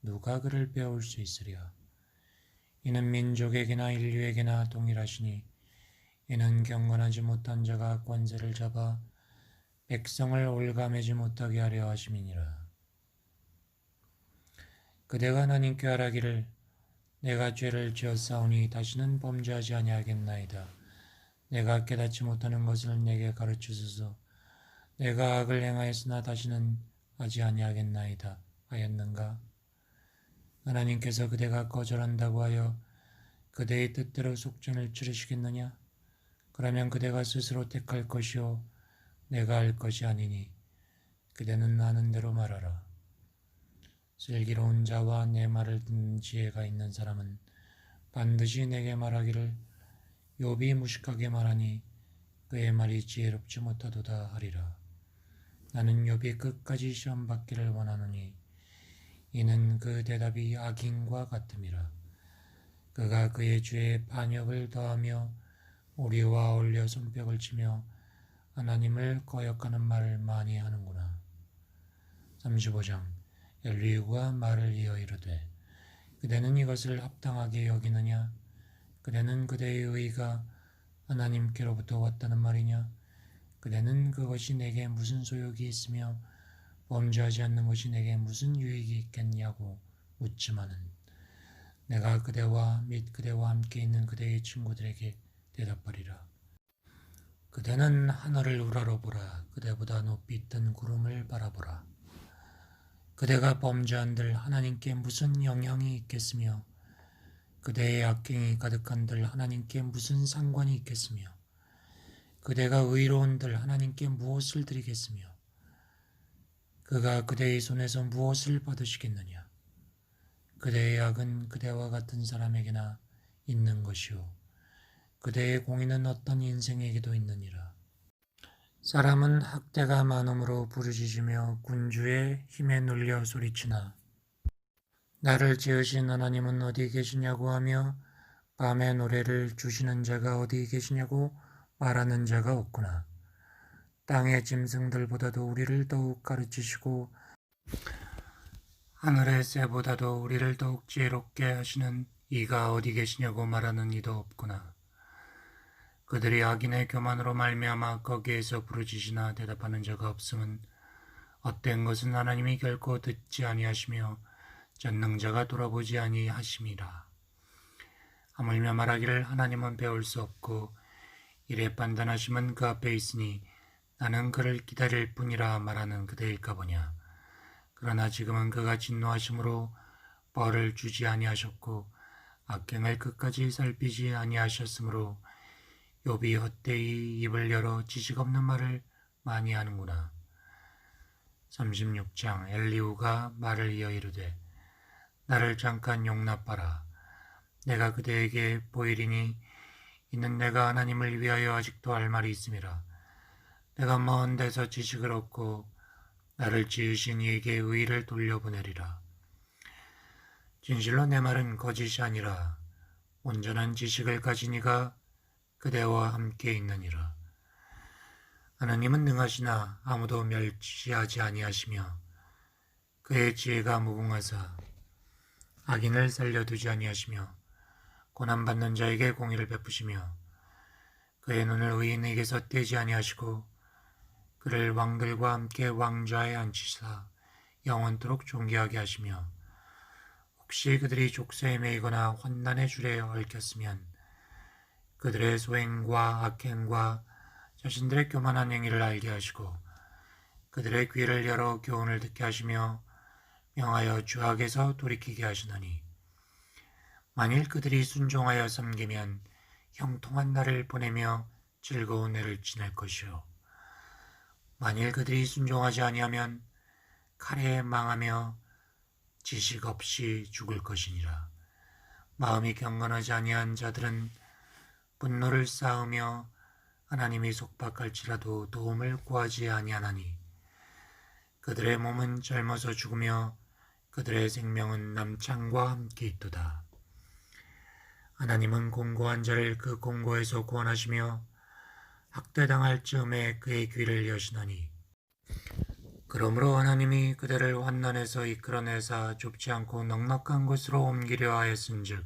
A: 누가 그를 배울 수 있으랴. 이는 민족에게나 인류에게나 동일하시니 이는 경건하지 못한 자가 권세를 잡아 백성을 올가매지 못하게 하려 하심이니라. 그대가 하나님께 하라기를 내가 죄를 지었사오니 다시는 범죄하지 아니하겠나이다. 내가 깨닫지 못하는 것을 내게 가르치소서. 내가 악을 행하였으나 다시는 하지 아니하겠나이다 하였는가? 하나님께서 그대가 거절한다고 하여 그대의 뜻대로 속전을 치르시겠느냐? 그러면 그대가 스스로 택할 것이요 내가 할 것이 아니니 그대는 아는 대로 말하라. 슬기로운 자와 내 말을 듣는 지혜가 있는 사람은 반드시 내게 말하기를 욥이 무식하게 말하니 그의 말이 지혜롭지 못하도다 하리라. 나는 욥이 끝까지 시험받기를 원하노니 이는 그 대답이 악인과 같음이라. 그가 그의 죄에 반역을 더하며 우리와 어울려 손뼉을 치며 하나님을 거역하는 말을 많이 하는구나. 35장 엘리후가 말을 이어 이르되 그대는 이것을 합당하게 여기느냐? 그대는 그대의 의가 하나님께로부터 왔다는 말이냐? 그대는 그것이 내게 무슨 소욕이 있으며 범죄하지 않는 것이 내게 무슨 유익이 있겠냐고 묻지만은 내가 그대와 및 그대와 함께 있는 그대의 친구들에게 대답하리라. 그대는 하늘을 우러러보라. 그대보다 높이 뜬 구름을 바라보라. 그대가 범죄한들 하나님께 무슨 영향이 있겠으며 그대의 악행이 가득한들 하나님께 무슨 상관이 있겠으며 그대가 의로운들 하나님께 무엇을 드리겠으며 그가 그대의 손에서 무엇을 받으시겠느냐? 그대의 악은 그대와 같은 사람에게나 있는 것이요 그대의 공의는 어떤 인생에게도 있느니라. 사람은 학대가 많음으로 부르짖으며 군주의 힘에 눌려 소리치나 나를 지으신 하나님은 어디 계시냐고 하며 밤에 노래를 주시는 자가 어디 계시냐고 말하는 자가 없구나. 땅의 짐승들보다도 우리를 더욱 가르치시고 하늘의 새보다도 우리를 더욱 지혜롭게 하시는 이가 어디 계시냐고 말하는 이도 없구나. 그들이 악인의 교만으로 말미암아 거기에서 부르짖으나 대답하는 자가 없음은 헛된 것은 하나님이 결코 듣지 아니하시며 전능자가 돌아보지 아니하심이라. 하물며 말하기를 하나님은 배울 수 없고 이래 판단하심은 그 앞에 있으니 나는 그를 기다릴 뿐이라 말하는 그대일까 보냐. 그러나 지금은 그가 진노하심으로 벌을 주지 아니하셨고 악행을 끝까지 살피지 아니하셨으므로 욥이 헛되이 입을 열어 지식 없는 말을 많이 하는구나. 36장 엘리후가 말을 이어 이르되 나를 잠깐 용납하라. 내가 그대에게 보이리니 이는 내가 하나님을 위하여 아직도 할 말이 있음이라. 내가 먼 데서 지식을 얻고 나를 지으신 이에게 의의를 돌려보내리라. 진실로 내 말은 거짓이 아니라 온전한 지식을 가진 이가 그대와 함께 있느니라. 하나님은 능하시나 아무도 멸시하지 아니하시며 그의 지혜가 무궁하사 악인을 살려두지 아니하시며 고난받는 자에게 공의를 베푸시며 그의 눈을 의인에게서 떼지 아니하시고 그를 왕들과 함께 왕좌에 앉히사 영원토록 존귀하게 하시며 혹시 그들이 족쇄에 매이거나 환난의 줄에 얽혔으면 그들의 소행과 악행과 자신들의 교만한 행위를 알게 하시고 그들의 귀를 열어 교훈을 듣게 하시며 명하여 죄악에서 돌이키게 하시나니 만일 그들이 순종하여 섬기면 형통한 날을 보내며 즐거운 해를 지낼 것이요 만일 그들이 순종하지 아니하면 칼에 망하며 지식 없이 죽을 것이니라. 마음이 경건하지 아니한 자들은 분노를 쌓으며 하나님이 속박할지라도 도움을 구하지 아니하나니 그들의 몸은 젊어서 죽으며 그들의 생명은 남창과 함께 있도다. 하나님은 공고한 자를 그 공고에서 구원하시며 학대당할 즈음에 그의 귀를 여시나니 그러므로 하나님이 그들을 환난에서 이끌어내사 좁지 않고 넉넉한 곳으로 옮기려 하였은즉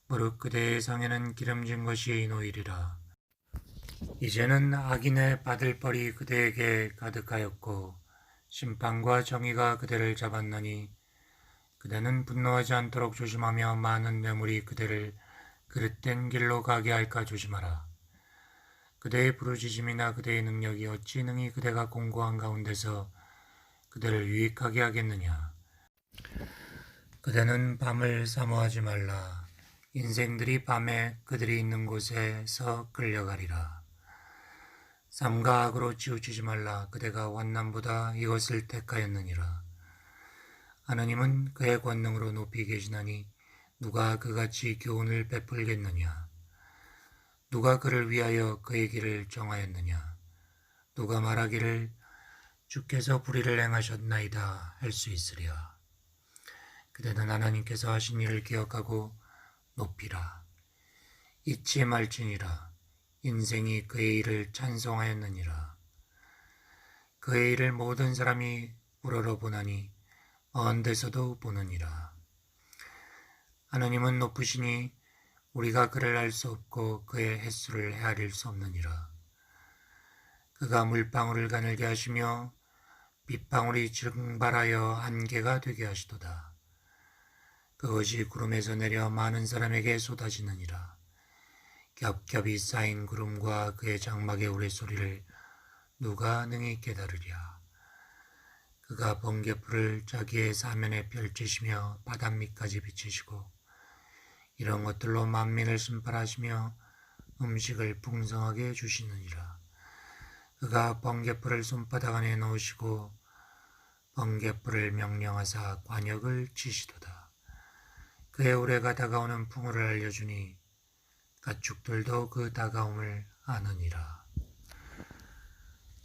A: 무릇 그대의 상에는 기름진 것이 놓이리라. 이제는 악인의 받을 벌이 그대에게 가득하였고 심판과 정의가 그대를 잡았나니 그대는 분노하지 않도록 조심하며 많은 뇌물이 그대를 그릇된 길로 가게 할까 조심하라. 그대의 부르짖음이나 그대의 능력이 어찌 능히 그대가 공고한 가운데서 그대를 유익하게 하겠느냐. 그대는 밤을 사모하지 말라. 인생들이 밤에 그들이 있는 곳에서 끌려가리라. 삼가 악으로 치우치지 말라. 그대가 환난보다 이것을 택하였느니라. 하나님은 그의 권능으로 높이 계시나니 누가 그같이 교훈을 베풀겠느냐. 누가 그를 위하여 그의 길을 정하였느냐. 누가 말하기를 주께서 불의를 행하셨나이다 할 수 있으랴. 그대는 하나님께서 하신 일을 기억하고 높이라. 잊지 말지니라. 인생이 그의 일을 찬송하였느니라. 그의 일을 모든 사람이 우러러보나니 먼 데서도 보느니라. 하나님은 높으시니 우리가 그를 알 수 없고 그의 횟수를 헤아릴 수 없느니라. 그가 물방울을 가늘게 하시며 빗방울이 증발하여 안개가 되게 하시도다. 그것이 구름에서 내려 많은 사람에게 쏟아지느니라. 겹겹이 쌓인 구름과 그의 장막의 우레소리를 누가 능히 깨달으랴. 그가 번개불을 자기의 사면에 펼치시며 바닷밑까지 비치시고 이런 것들로 만민을 심판하시며 음식을 풍성하게 주시느니라. 그가 번개불을 손바닥 안에 넣으시고 번개불을 명령하사 관역을 치시도다. 그의 우레가 다가오는 풍우를 알려주니 가축들도 그 다가옴을 아느니라.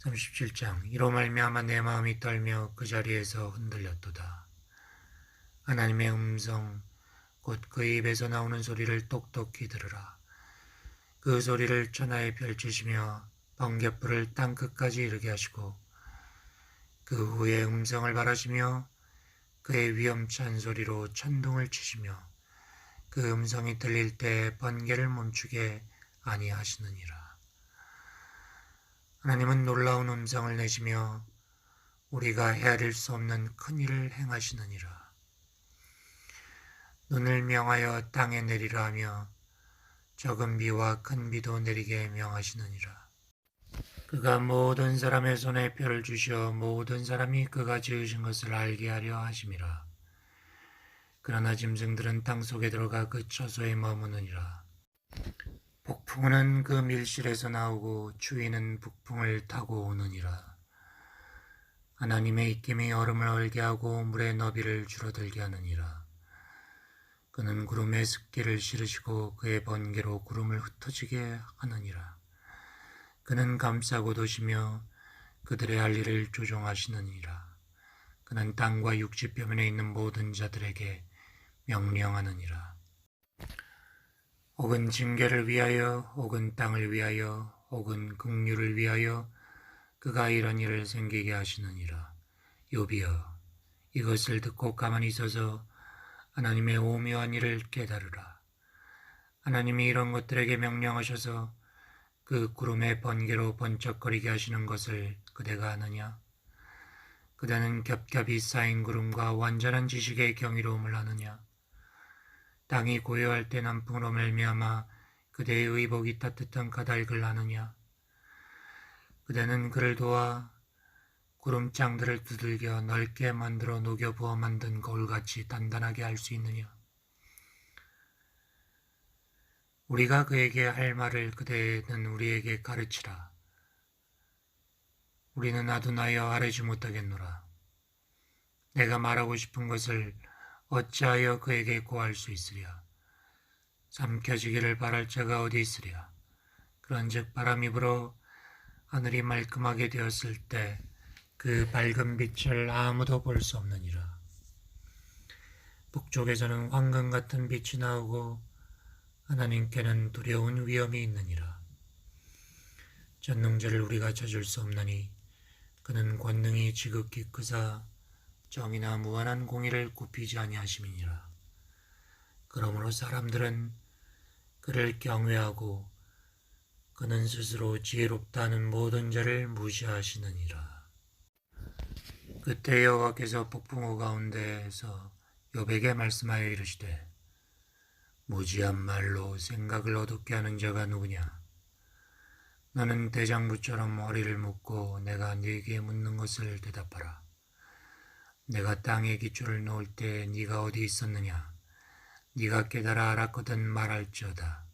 A: 37장 이로 말미암아 내 마음이 떨며 그 자리에서 흔들렸도다. 하나님의 음성 곧 그 입에서 나오는 소리를 똑똑히 들으라. 그 소리를 천하에 펼치시며 번갯불을 땅끝까지 이르게 하시고 그 후에 음성을 바라시며 그의 위엄찬 소리로 천둥을 치시며 그 음성이 들릴 때 번개를 멈추게 아니하시느니라. 하나님은 놀라운 음성을 내시며 우리가 헤아릴 수 없는 큰 일을 행하시느니라. 눈을 명하여 땅에 내리라 하며 적은 비와 큰 비도 내리게 명하시느니라. 그가 모든 사람의 손에 뼈를 주시어 모든 사람이 그가 지으신 것을 알게 하려 하심이라. 그러나 짐승들은 땅 속에 들어가 그 처소에 머무느니라. 폭풍은 그 밀실에서 나오고 추위는 북풍을 타고 오느니라. 하나님의 입김이 얼음을 얼게 하고 물의 너비를 줄어들게 하느니라. 그는 구름에 습기를 실으시고 그의 번개로 구름을 흩어지게 하느니라. 그는 감싸고 도시며 그들의 할 일을 조종하시느니라. 그는 땅과 육지 표면에 있는 모든 자들에게 명령하느니라. 혹은 징계를 위하여 혹은 땅을 위하여 혹은 긍휼을 위하여 그가 이런 일을 생기게 하시느니라. 욥이여, 이것을 듣고 가만히 있어서 하나님의 오묘한 일을 깨달으라. 하나님이 이런 것들에게 명령하셔서 그 구름의 번개로 번쩍거리게 하시는 것을 그대가 아느냐? 그대는 겹겹이 쌓인 구름과 완전한 지식의 경이로움을 아느냐? 땅이 고요할 때 남풍으로 말미암아 그대의 의복이 따뜻한 까닭을 아느냐? 그대는 그를 도와 구름장들을 두들겨 넓게 만들어 녹여 부어 만든 거울같이 단단하게 할 수 있느냐? 우리가 그에게 할 말을 그대는 우리에게 가르치라. 우리는 아둔하여 아뢰지 못하겠노라. 내가 말하고 싶은 것을 어찌하여 그에게 고할 수 있으랴. 삼켜지기를 바랄 자가 어디 있으랴. 그런즉 바람이 불어 하늘이 말끔하게 되었을 때 그 밝은 빛을 아무도 볼 수 없느니라. 북쪽에서는 황금 같은 빛이 나오고 하나님께는 두려운 위험이 있느니라. 전능자를 우리가 찾을 수 없나니 그는 권능이 지극히 크사 정의나 무한한 공의를 굽히지 아니하심이니라. 그러므로 사람들은 그를 경외하고 그는 스스로 지혜롭다는 모든 자를 무시하시느니라. 그때 여호와께서 폭풍우 가운데에서 욥에게 말씀하여 이르시되 무지한 말로 생각을 어둡게 하는 자가 누구냐? 너는 대장부처럼 머리를 묶고 내가 네게 묻는 것을 대답하라. 내가 땅에 기초를 놓을 때 네가 어디 있었느냐? 네가 깨달아 알았거든 말할지어다.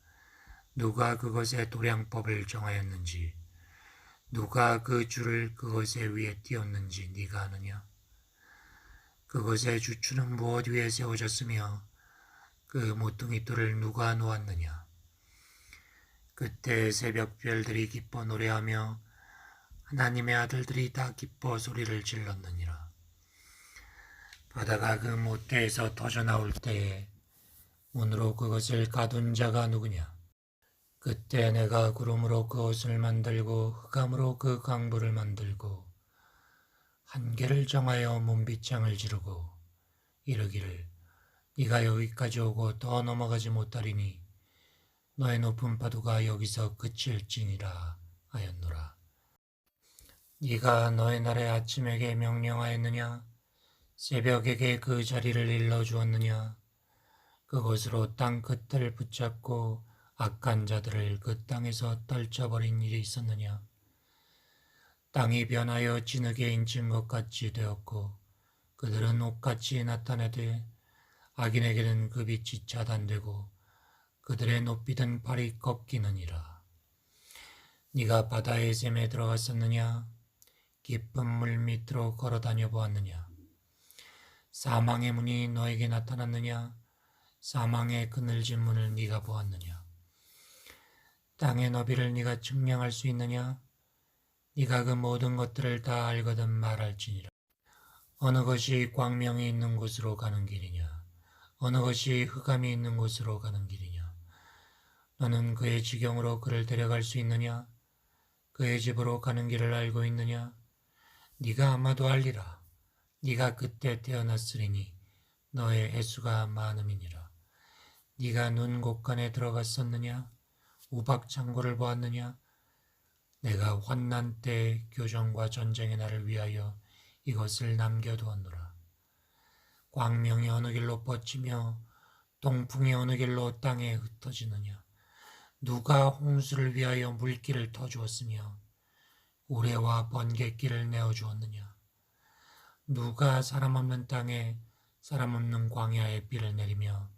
A: 누가 그것의 도량법을 정하였는지 누가 그 줄을 그것의 위에 띄었는지 네가 아느냐? 그것의 주추는 무엇 위에 세워졌으며 그 모퉁이 돌을 누가 놓았느냐? 그때 새벽 별들이 기뻐 노래하며 하나님의 아들들이 다 기뻐 소리를 질렀느니라. 바다가 그 모태에서 터져나올 때에 문으로 그것을 가둔 자가 누구냐? 그때 내가 구름으로 그 옷을 만들고 흑암으로 그 강불을 만들고 한계를 정하여 문빗장을 지르고 이르기를 네가 여기까지 오고 더 넘어가지 못하리니 너의 높은 파도가 여기서 그칠지니라 하였노라. 네가 너의 날의 아침에게 명령하였느냐? 새벽에게 그 자리를 일러주었느냐? 그것으로 땅 끝을 붙잡고 악한 자들을 그 땅에서 떨쳐버린 일이 있었느냐? 땅이 변하여 진흙에 인친 것 같이 되었고 그들은 옷같이 나타내되 악인에게는 그 빛이 차단되고 그들의 높이든 발이 꺾이느니라. 네가 바다의 샘에 들어갔었느냐? 깊은 물 밑으로 걸어다녀 보았느냐? 사망의 문이 너에게 나타났느냐? 사망의 그늘진 문을 네가 보았느냐? 땅의 너비를 네가 측량할 수 있느냐? 네가 그 모든 것들을 다 알거든 말할지니라. 어느 것이 광명이 있는 곳으로 가는 길이냐? 어느 것이 흑암이 있는 곳으로 가는 길이냐? 너는 그의 지경으로 그를 데려갈 수 있느냐? 그의 집으로 가는 길을 알고 있느냐? 네가 아마도 알리라. 네가 그때 태어났으리니 너의 횟수가 많음이니라. 네가 눈 곳간에 들어갔었느냐? 우박 창고를 보았느냐? 내가 환난 때 교정과 전쟁의 날을 위하여 이것을 남겨두었노라. 광명이 어느 길로 뻗치며 동풍이 어느 길로 땅에 흩어지느냐? 누가 홍수를 위하여 물길을 터주었으며 우레와 번갯길을 내어주었느냐? 누가 사람 없는 땅에 사람 없는 광야에 비를 내리며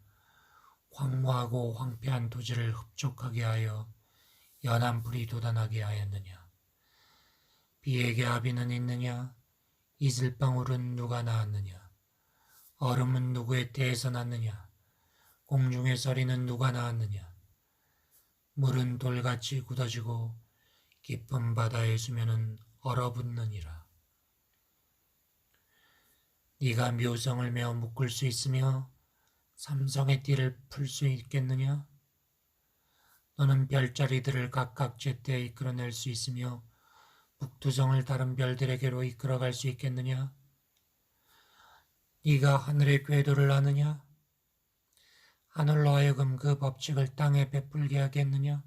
A: 황무하고 황폐한 토지를 흡족하게 하여 연한 불이 돋아나게 하였느냐? 비에게 아비는 있느냐? 이슬방울은 누가 낳았느냐? 얼음은 누구의 태에서 났느냐? 공중의 서리는 누가 낳았느냐? 물은 돌같이 굳어지고 깊은 바다의 수면은 얼어붙느니라. 네가 묘성을 메어 묶을 수 있으며 삼성의 띠를 풀 수 있겠느냐? 너는 별자리들을 각각 제때에 이끌어낼 수 있으며 북두성을 다른 별들에게로 이끌어갈 수 있겠느냐? 네가 하늘의 궤도를 아느냐? 하늘로 하여금 그 법칙을 땅에 베풀게 하겠느냐?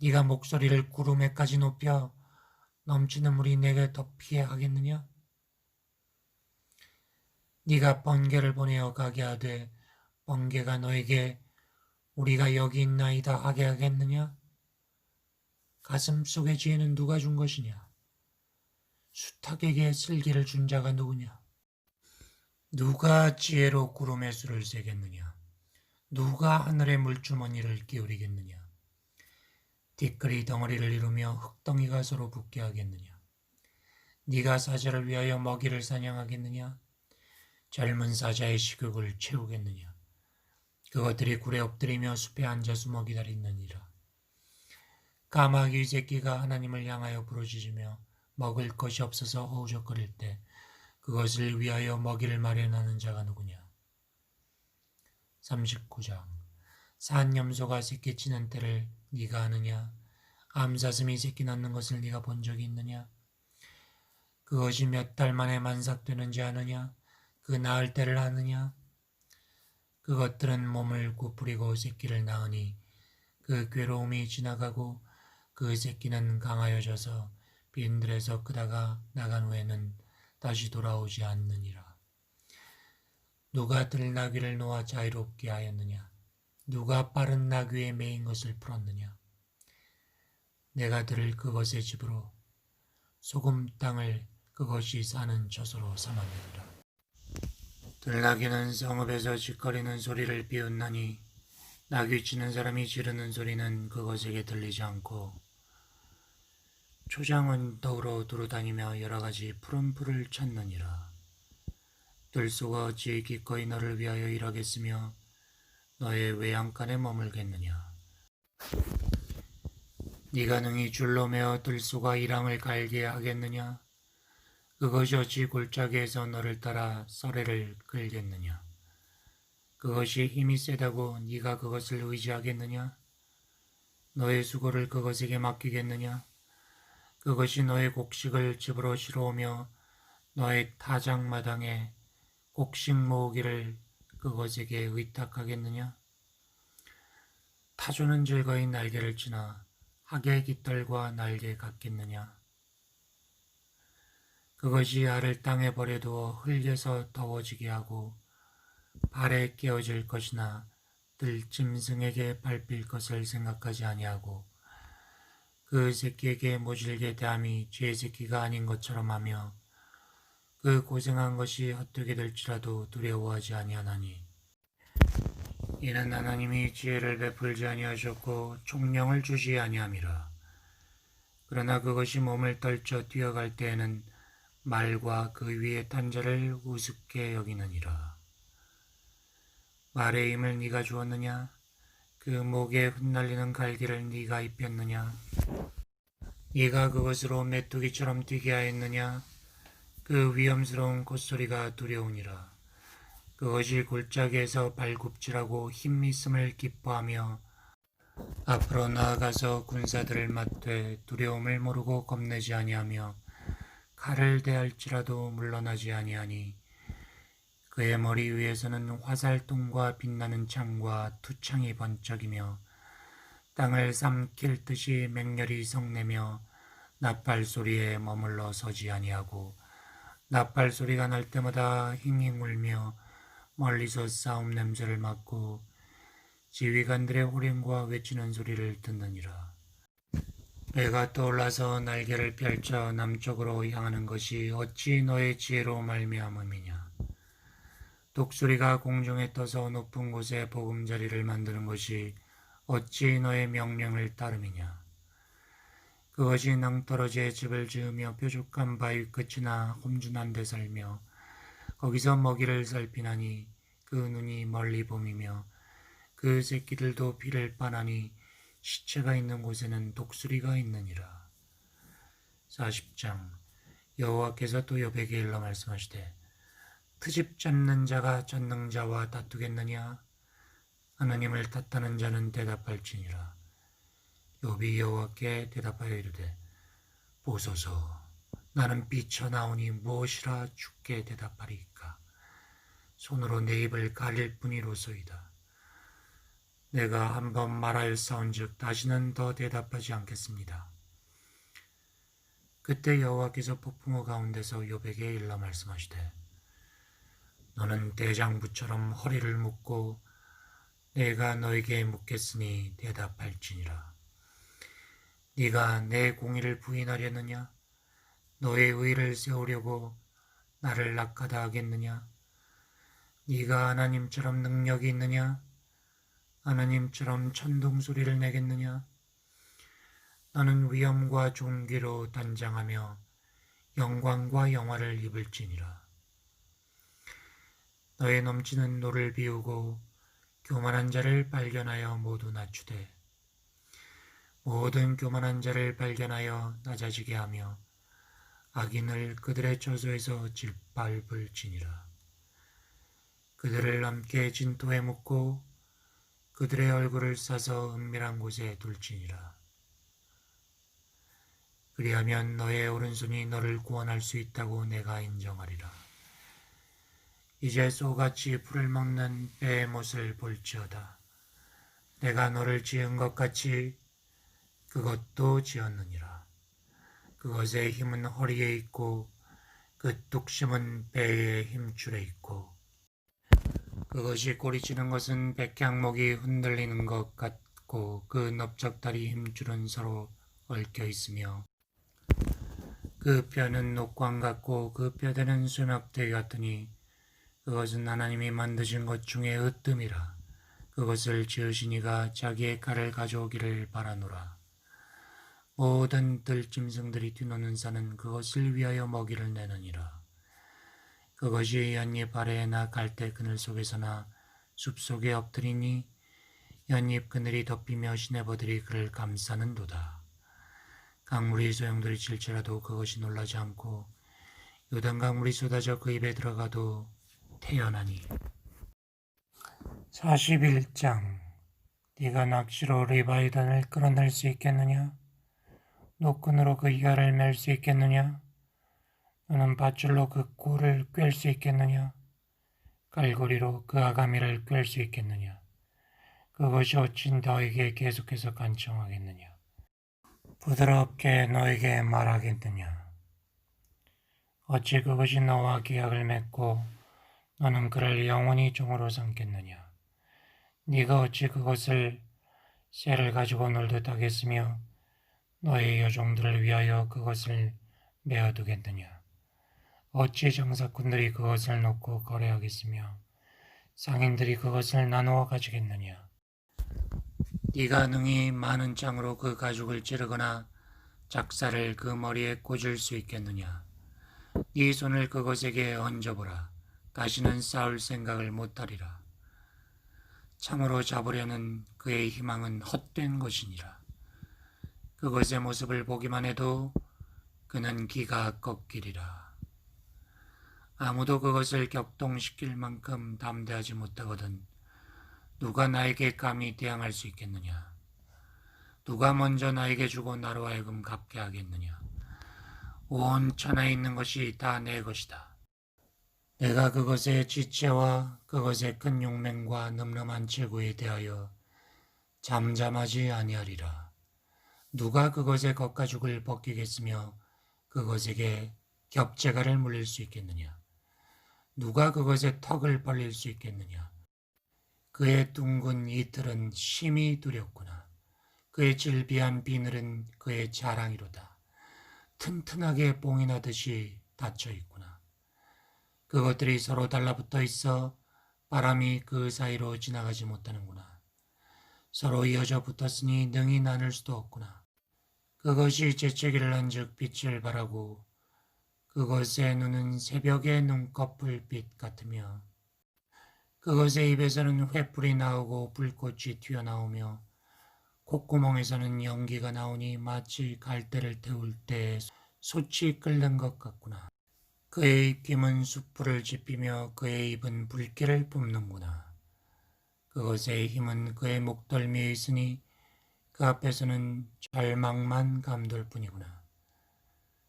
A: 네가 목소리를 구름에까지 높여 넘치는 물이 내게 덮이게 하겠느냐? 네가 번개를 보내어 가게 하되 번개가 너에게 우리가 여기 있나이다 하게 하겠느냐? 가슴 속의 지혜는 누가 준 것이냐? 수탉에게 슬기를 준 자가 누구냐? 누가 지혜로 구름의 수를 세겠느냐? 누가 하늘의 물주머니를 기울이겠느냐? 티끌이 덩어리를 이루며 흙덩이가 서로 붙게 하겠느냐? 네가 사자를 위하여 먹이를 사냥하겠느냐? 젊은 사자의 식욕을 채우겠느냐? 그것들이 굴에 엎드리며 숲에 앉아 숨어 기다리느니라. 까마귀 새끼가 하나님을 향하여 부르짖으며 먹을 것이 없어서 허우적거릴 때 그것을 위하여 먹이를 마련하는 자가 누구냐? 39장 산염소가 새끼치는 때를 네가 아느냐? 암사슴이 새끼 낳는 것을 네가 본 적이 있느냐? 그것이 몇 달 만에 만삭되는지 아느냐? 그 낳을 때를 아느냐? 그것들은 몸을 구부리고 새끼를 낳으니 그 괴로움이 지나가고 그 새끼는 강하여져서 빈들에서 크다가 나간 후에는 다시 돌아오지 않느니라. 누가 들나귀를 놓아 자유롭게 하였느냐? 누가 빠른 나귀에 매인 것을 풀었느냐? 내가 들을 그것의 집으로 소금 땅을 그것이 사는 처소로 삼았느니라. 들나귀는 성읍에서 짖거리는 소리를 비웃나니 나귀 치는 사람이 지르는 소리는 그것에게 들리지 않고 초장은 더불어 두루다니며 여러 가지 푸른 풀을 찾느니라. 들소가 어찌 기꺼이 너를 위하여 일하겠으며 너의 외양간에 머물겠느냐? 네가 능히 줄로 매어 들소가 이랑을 갈게 하겠느냐? 그것이 어찌 골짜기에서 너를 따라 썰애를 끌겠느냐? 그것이 힘이 세다고 네가 그것을 의지하겠느냐? 너의 수고를 그것에게 맡기겠느냐? 그것이 너의 곡식을 집으로 실어오며 너의 타작마당에 곡식 모으기를 그것에게 의탁하겠느냐? 타조는 즐거이 날개를 치나 학의 깃털과 날개 같겠느냐? 그것이 알을 땅에 버려두어 흙에서 더워지게 하고 발에 깨어질 것이나 들짐승에게 밟힐 것을 생각하지 아니하고 그 새끼에게 모질게 대함이 죄 새끼가 아닌 것처럼 하며 그 고생한 것이 헛되게 될지라도 두려워하지 아니하나니 이는 하나님이 지혜를 베풀지 아니하셨고 총명을 주지 아니함이라. 그러나 그것이 몸을 떨쳐 뛰어갈 때에는 말과 그 위에 탄 자를 우습게 여기느니라. 말의 힘을 네가 주었느냐? 그 목에 흩날리는 갈기를 네가 입혔느냐? 네가 그것으로 메뚜기처럼 뛰게 하였느냐? 그 위험스러운 콧소리가 두려우니라. 그것이 골짜기에서 발굽질하고 힘있음을 기뻐하며 앞으로 나아가서 군사들을 맞되 두려움을 모르고 겁내지 아니하며 칼을 대할지라도 물러나지 아니하니 그의 머리 위에서는 화살통과 빛나는 창과 투창이 번쩍이며 땅을 삼킬 듯이 맹렬히 성내며 나팔 소리에 머물러 서지 아니하고 나팔 소리가 날 때마다 힝힝 울며 멀리서 싸움 냄새를 맡고 지휘관들의 호령과 외치는 소리를 듣느니라. 배가 떠올라서 날개를 펼쳐 남쪽으로 향하는 것이 어찌 너의 지혜로 말미암음이냐. 독수리가 공중에 떠서 높은 곳에 보금자리를 만드는 것이 어찌 너의 명령을 따름이냐. 그것이 낭떠러지에 집을 지으며 뾰족한 바위 끝이나 험준한 데 살며 거기서 먹이를 살피나니 그 눈이 멀리 봄이며 그 새끼들도 피를 빠나니 시체가 있는 곳에는 독수리가 있느니라. 40장. 여호와께서 또 욥에게 일러 말씀하시되 트집 잡는 자가 전능자와 다투겠느냐? 하나님을 탓하는 자는 대답할지니라. 욥이 여호와께 대답하여 이르되 보소서, 나는 삐쳐나오니 무엇이라 주께 대답하리이까? 손으로 내 입을 가릴 뿐이로소이다. 내가 한번 말하였사온즉 다시는 더 대답하지 않겠습니다. 그때 여호와께서 폭풍우 가운데서 욥에게 일러 말씀하시되 너는 대장부처럼 허리를 묶고 내가 너에게 묻겠으니 대답할지니라. 네가 내 공의를 부인하려느냐? 너의 의를 세우려고 나를 낙하다 하겠느냐? 네가 하나님처럼 능력이 있느냐? 하나님처럼 천둥소리를 내겠느냐? 너는 위엄과 존귀로 단장하며 영광과 영화를 입을지니라. 너의 넘치는 노를 비우고 교만한 자를 발견하여 모두 낮추되 모든 교만한 자를 발견하여 낮아지게 하며 악인을 그들의 처소에서 짓밟을지니라. 그들을 함께 진토에 묻고 그들의 얼굴을 싸서 은밀한 곳에 둘지니라. 그리하면 너의 오른손이 너를 구원할 수 있다고 내가 인정하리라. 이제 소같이 풀을 먹는 배의 못을 볼지어다. 내가 너를 지은 것 같이 그것도 지었느니라. 그것의 힘은 허리에 있고 그 뚝심은 배의 힘줄에 있고 그것이 꼬리치는 것은 백향목이 흔들리는 것 같고 그 넓적다리 힘줄은 서로 얽혀 있으며 그 뼈는 녹광 같고 그 뼈대는 수납대 같으니 그것은 하나님이 만드신 것 중에 으뜸이라. 그것을 지으신 이가 자기의 칼을 가져오기를 바라노라. 모든 들짐승들이 뛰노는 산은 그것을 위하여 먹이를 내느니라. 그것이 연잎 아래에나 갈대 그늘 속에서나 숲속에 엎드리니 연잎 그늘이 덮이며 시내버들이 그를 감싸는도다. 강물이 소용돌이칠지라도 그것이 놀라지 않고 요단 강물이 쏟아져 그 입에 들어가도 태어나니. 41장. 네가 낚시로 리바이던을 끌어낼 수 있겠느냐? 노끈으로 그 혀를 맬 수 있겠느냐? 너는 밧줄로 그 꼴을 꿰을 수 있겠느냐? 갈고리로 그 아가미를 꿰을 수 있겠느냐? 그것이 어찌 너에게 계속해서 간청하겠느냐? 부드럽게 너에게 말하겠느냐? 어찌 그것이 너와 계약을 맺고 너는 그를 영원히 종으로 삼겠느냐? 네가 어찌 그것을 새를 가지고 놀듯 하겠으며 너의 여종들을 위하여 그것을 메어두겠느냐? 어찌 장사꾼들이 그것을 놓고 거래하겠으며 상인들이 그것을 나누어 가지겠느냐? 네가 능히 많은 창으로 그 가죽을 찌르거나 작사를 그 머리에 꽂을 수 있겠느냐? 네 손을 그것에게 얹어보라. 다시는 싸울 생각을 못하리라. 참으로 잡으려는 그의 희망은 헛된 것이니라. 그것의 모습을 보기만 해도 그는 기가 꺾이리라. 아무도 그것을 격동시킬 만큼 담대하지 못하거든 누가 나에게 감히 대항할 수 있겠느냐? 누가 먼저 나에게 주고 나로 하여금 갚게 하겠느냐? 온 천하에 있는 것이 다 내 것이다. 내가 그것의 지체와 그것의 큰 용맹과 늠름한 체구에 대하여 잠잠하지 아니하리라. 누가 그것의 겉가죽을 벗기겠으며 그것에게 겹재가를 물릴 수 있겠느냐? 누가 그것의 턱을 벌릴 수 있겠느냐? 그의 둥근 이틀은 심히 두렵구나. 그의 질비한 비늘은 그의 자랑이로다. 튼튼하게 뽕이 나듯이 닫혀 있구나. 그것들이 서로 달라붙어 있어 바람이 그 사이로 지나가지 못하는구나. 서로 이어져 붙었으니 능히 나눌 수도 없구나. 그것이 재채기를 한즉 빛을 발하고 그것의 눈은 새벽의 눈꺼풀빛 같으며 그것의 입에서는 횃불이 나오고 불꽃이 튀어나오며 콧구멍에서는 연기가 나오니 마치 갈대를 태울 때 솥이 끓는 것 같구나. 그의 입김은 숯불을 지피며 그의 입은 불길을 뿜는구나. 그것의 힘은 그의 목덜미에 있으니 그 앞에서는 절망만 감돌 뿐이구나.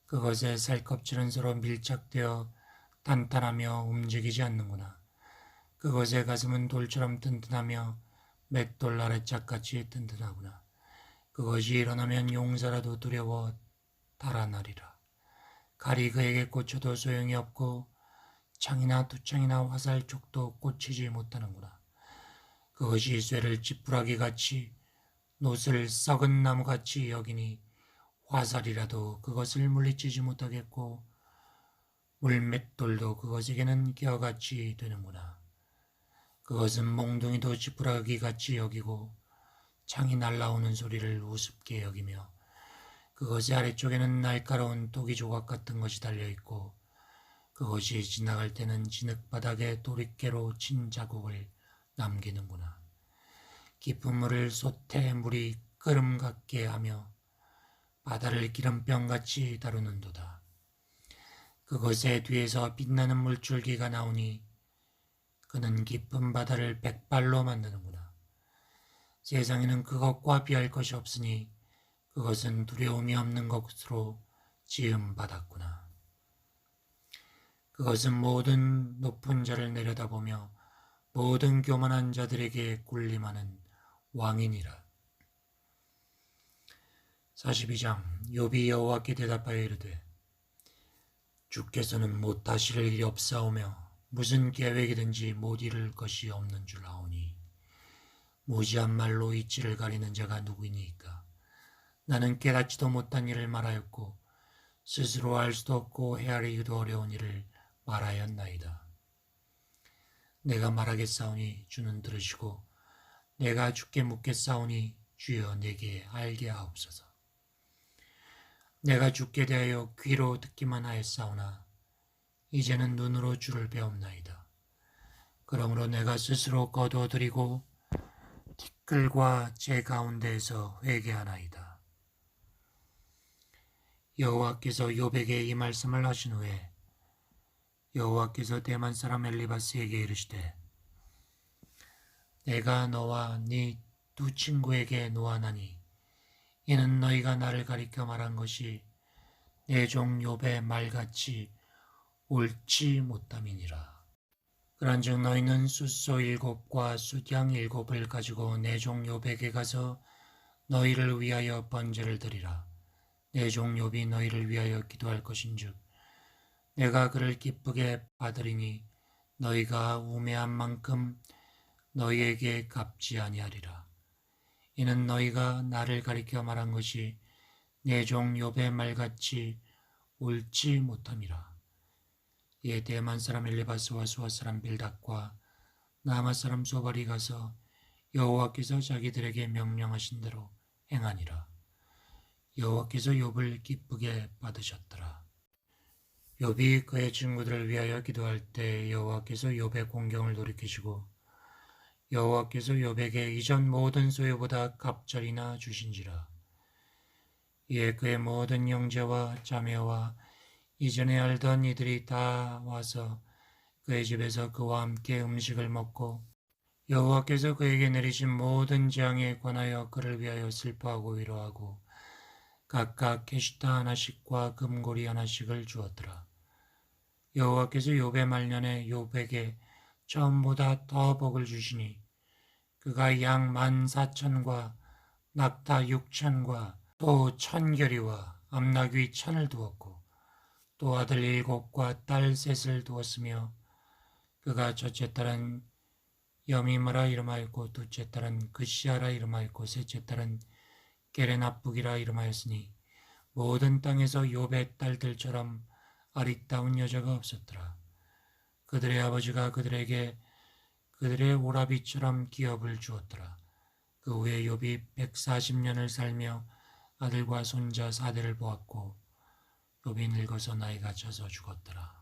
A: 그것의 살껍질은 서로 밀착되어 단단하며 움직이지 않는구나. 그것의 가슴은 돌처럼 튼튼하며 맷돌 아래짝같이 튼튼하구나. 그것이 일어나면 용사라도 두려워 달아나리라. 칼이 그에게 꽂혀도 소용이 없고 창이나 두창이나 화살촉도 꽂히지 못하는구나. 그것이 쇠를 지푸라기같이 노슬 썩은 나무같이 여기니 화살이라도 그것을 물리치지 못하겠고 물맷돌도 그것에게는 기어같이 되는구나. 그것은 몽둥이도 지푸라기같이 여기고 창이 날라오는 소리를 우습게 여기며 그것의 아래쪽에는 날카로운 토기 조각 같은 것이 달려있고 그것이 지나갈 때는 진흙바닥에 도리깨로 친 자국을 남기는구나. 깊은 물을 솥에 물이 끓음 같게 하며 바다를 기름병같이 다루는도다. 그것의 뒤에서 빛나는 물줄기가 나오니 그는 깊은 바다를 백발로 만드는구나. 세상에는 그것과 비할 것이 없으니 그것은 두려움이 없는 것으로 지음받았구나. 그것은 모든 높은 자를 내려다보며 모든 교만한 자들에게 군림하는 왕이니라. 42장 욥이 여호와께 대답하여 이르되 주께서는 못하실 일이 없사오며 무슨 계획이든지 못 이룰 것이 없는 줄 아오니 무지한 말로 이치를 가리는 자가 누구이니까. 나는 깨닫지도 못한 일을 말하였고 스스로 알 수도 없고 헤아리기도 어려운 일을 말하였나이다. 내가 말하겠사오니 주는 들으시고 내가 주께 묻겠사오니 주여 내게 알게 하옵소서. 내가 주께 대하여 귀로 듣기만 하였사오나 이제는 눈으로 주를 배옵나이다. 그러므로 내가 스스로 거두어드리고 티끌과 제 가운데에서 회개하나이다. 여호와께서 욥에게 이 말씀을 하신 후에 여호와께서 대만 사람 엘리바스에게 이르시되 내가 너와 네 두 친구에게 노하나니 이는 너희가 나를 가리켜 말한 것이 내 종 욥의 말같이 옳지 못함이니라. 그런즉 너희는 숫소 7과 숫양 7을 가지고 내 종 욥에게 가서 너희를 위하여 번제를 드리라. 내 종 욥이 너희를 위하여 기도할 것인즉 내가 그를 기쁘게 받으리니 너희가 우매한 만큼 너희에게 갚지 아니하리라. 이는 너희가 나를 가리켜 말한 것이 내 종 욥의 말같이 옳지 못함이라. 이에 대만 사람 엘리바스와 수아 사람 빌닷과 나마 사람 소발이 가서 여호와께서 자기들에게 명령하신 대로 행하니라. 여호와께서 욥을 기쁘게 받으셨더라. 욥이 그의 친구들을 위하여 기도할 때 여호와께서 욥의 공경을 돌이키시고 여호와께서 욥에게 이전 모든 소유보다 갑절이나 주신지라. 이에 그의 모든 형제와 자매와 이전에 알던 이들이 다 와서 그의 집에서 그와 함께 음식을 먹고 여호와께서 그에게 내리신 모든 재앙에 관하여 그를 위하여 슬퍼하고 위로하고 각각 게시타 하나씩과 금고리 하나씩을 주었더라. 여호와께서 욥의 말년에 욥에게 처음보다 더 복을 주시니 그가 양 14,000과 낙타 6,000과 또 1,000결이와 암나귀 1,000을 두었고 또 아들 7과 딸 셋을 두었으며 그가 첫째 딸은 여미므라 이름하였고 둘째 딸은 그시아라 이름하였고 셋째 딸은 게레나북이라 이름하였으니 모든 땅에서 욥의 딸들처럼 아리따운 여자가 없었더라. 그들의 아버지가 그들에게 그들의 오라비처럼 기업을 주었더라. 그 후에 욥이 140년을 살며 아들과 손자 4대를 보았고 욥이 늙어서 나이가 차서 죽었더라.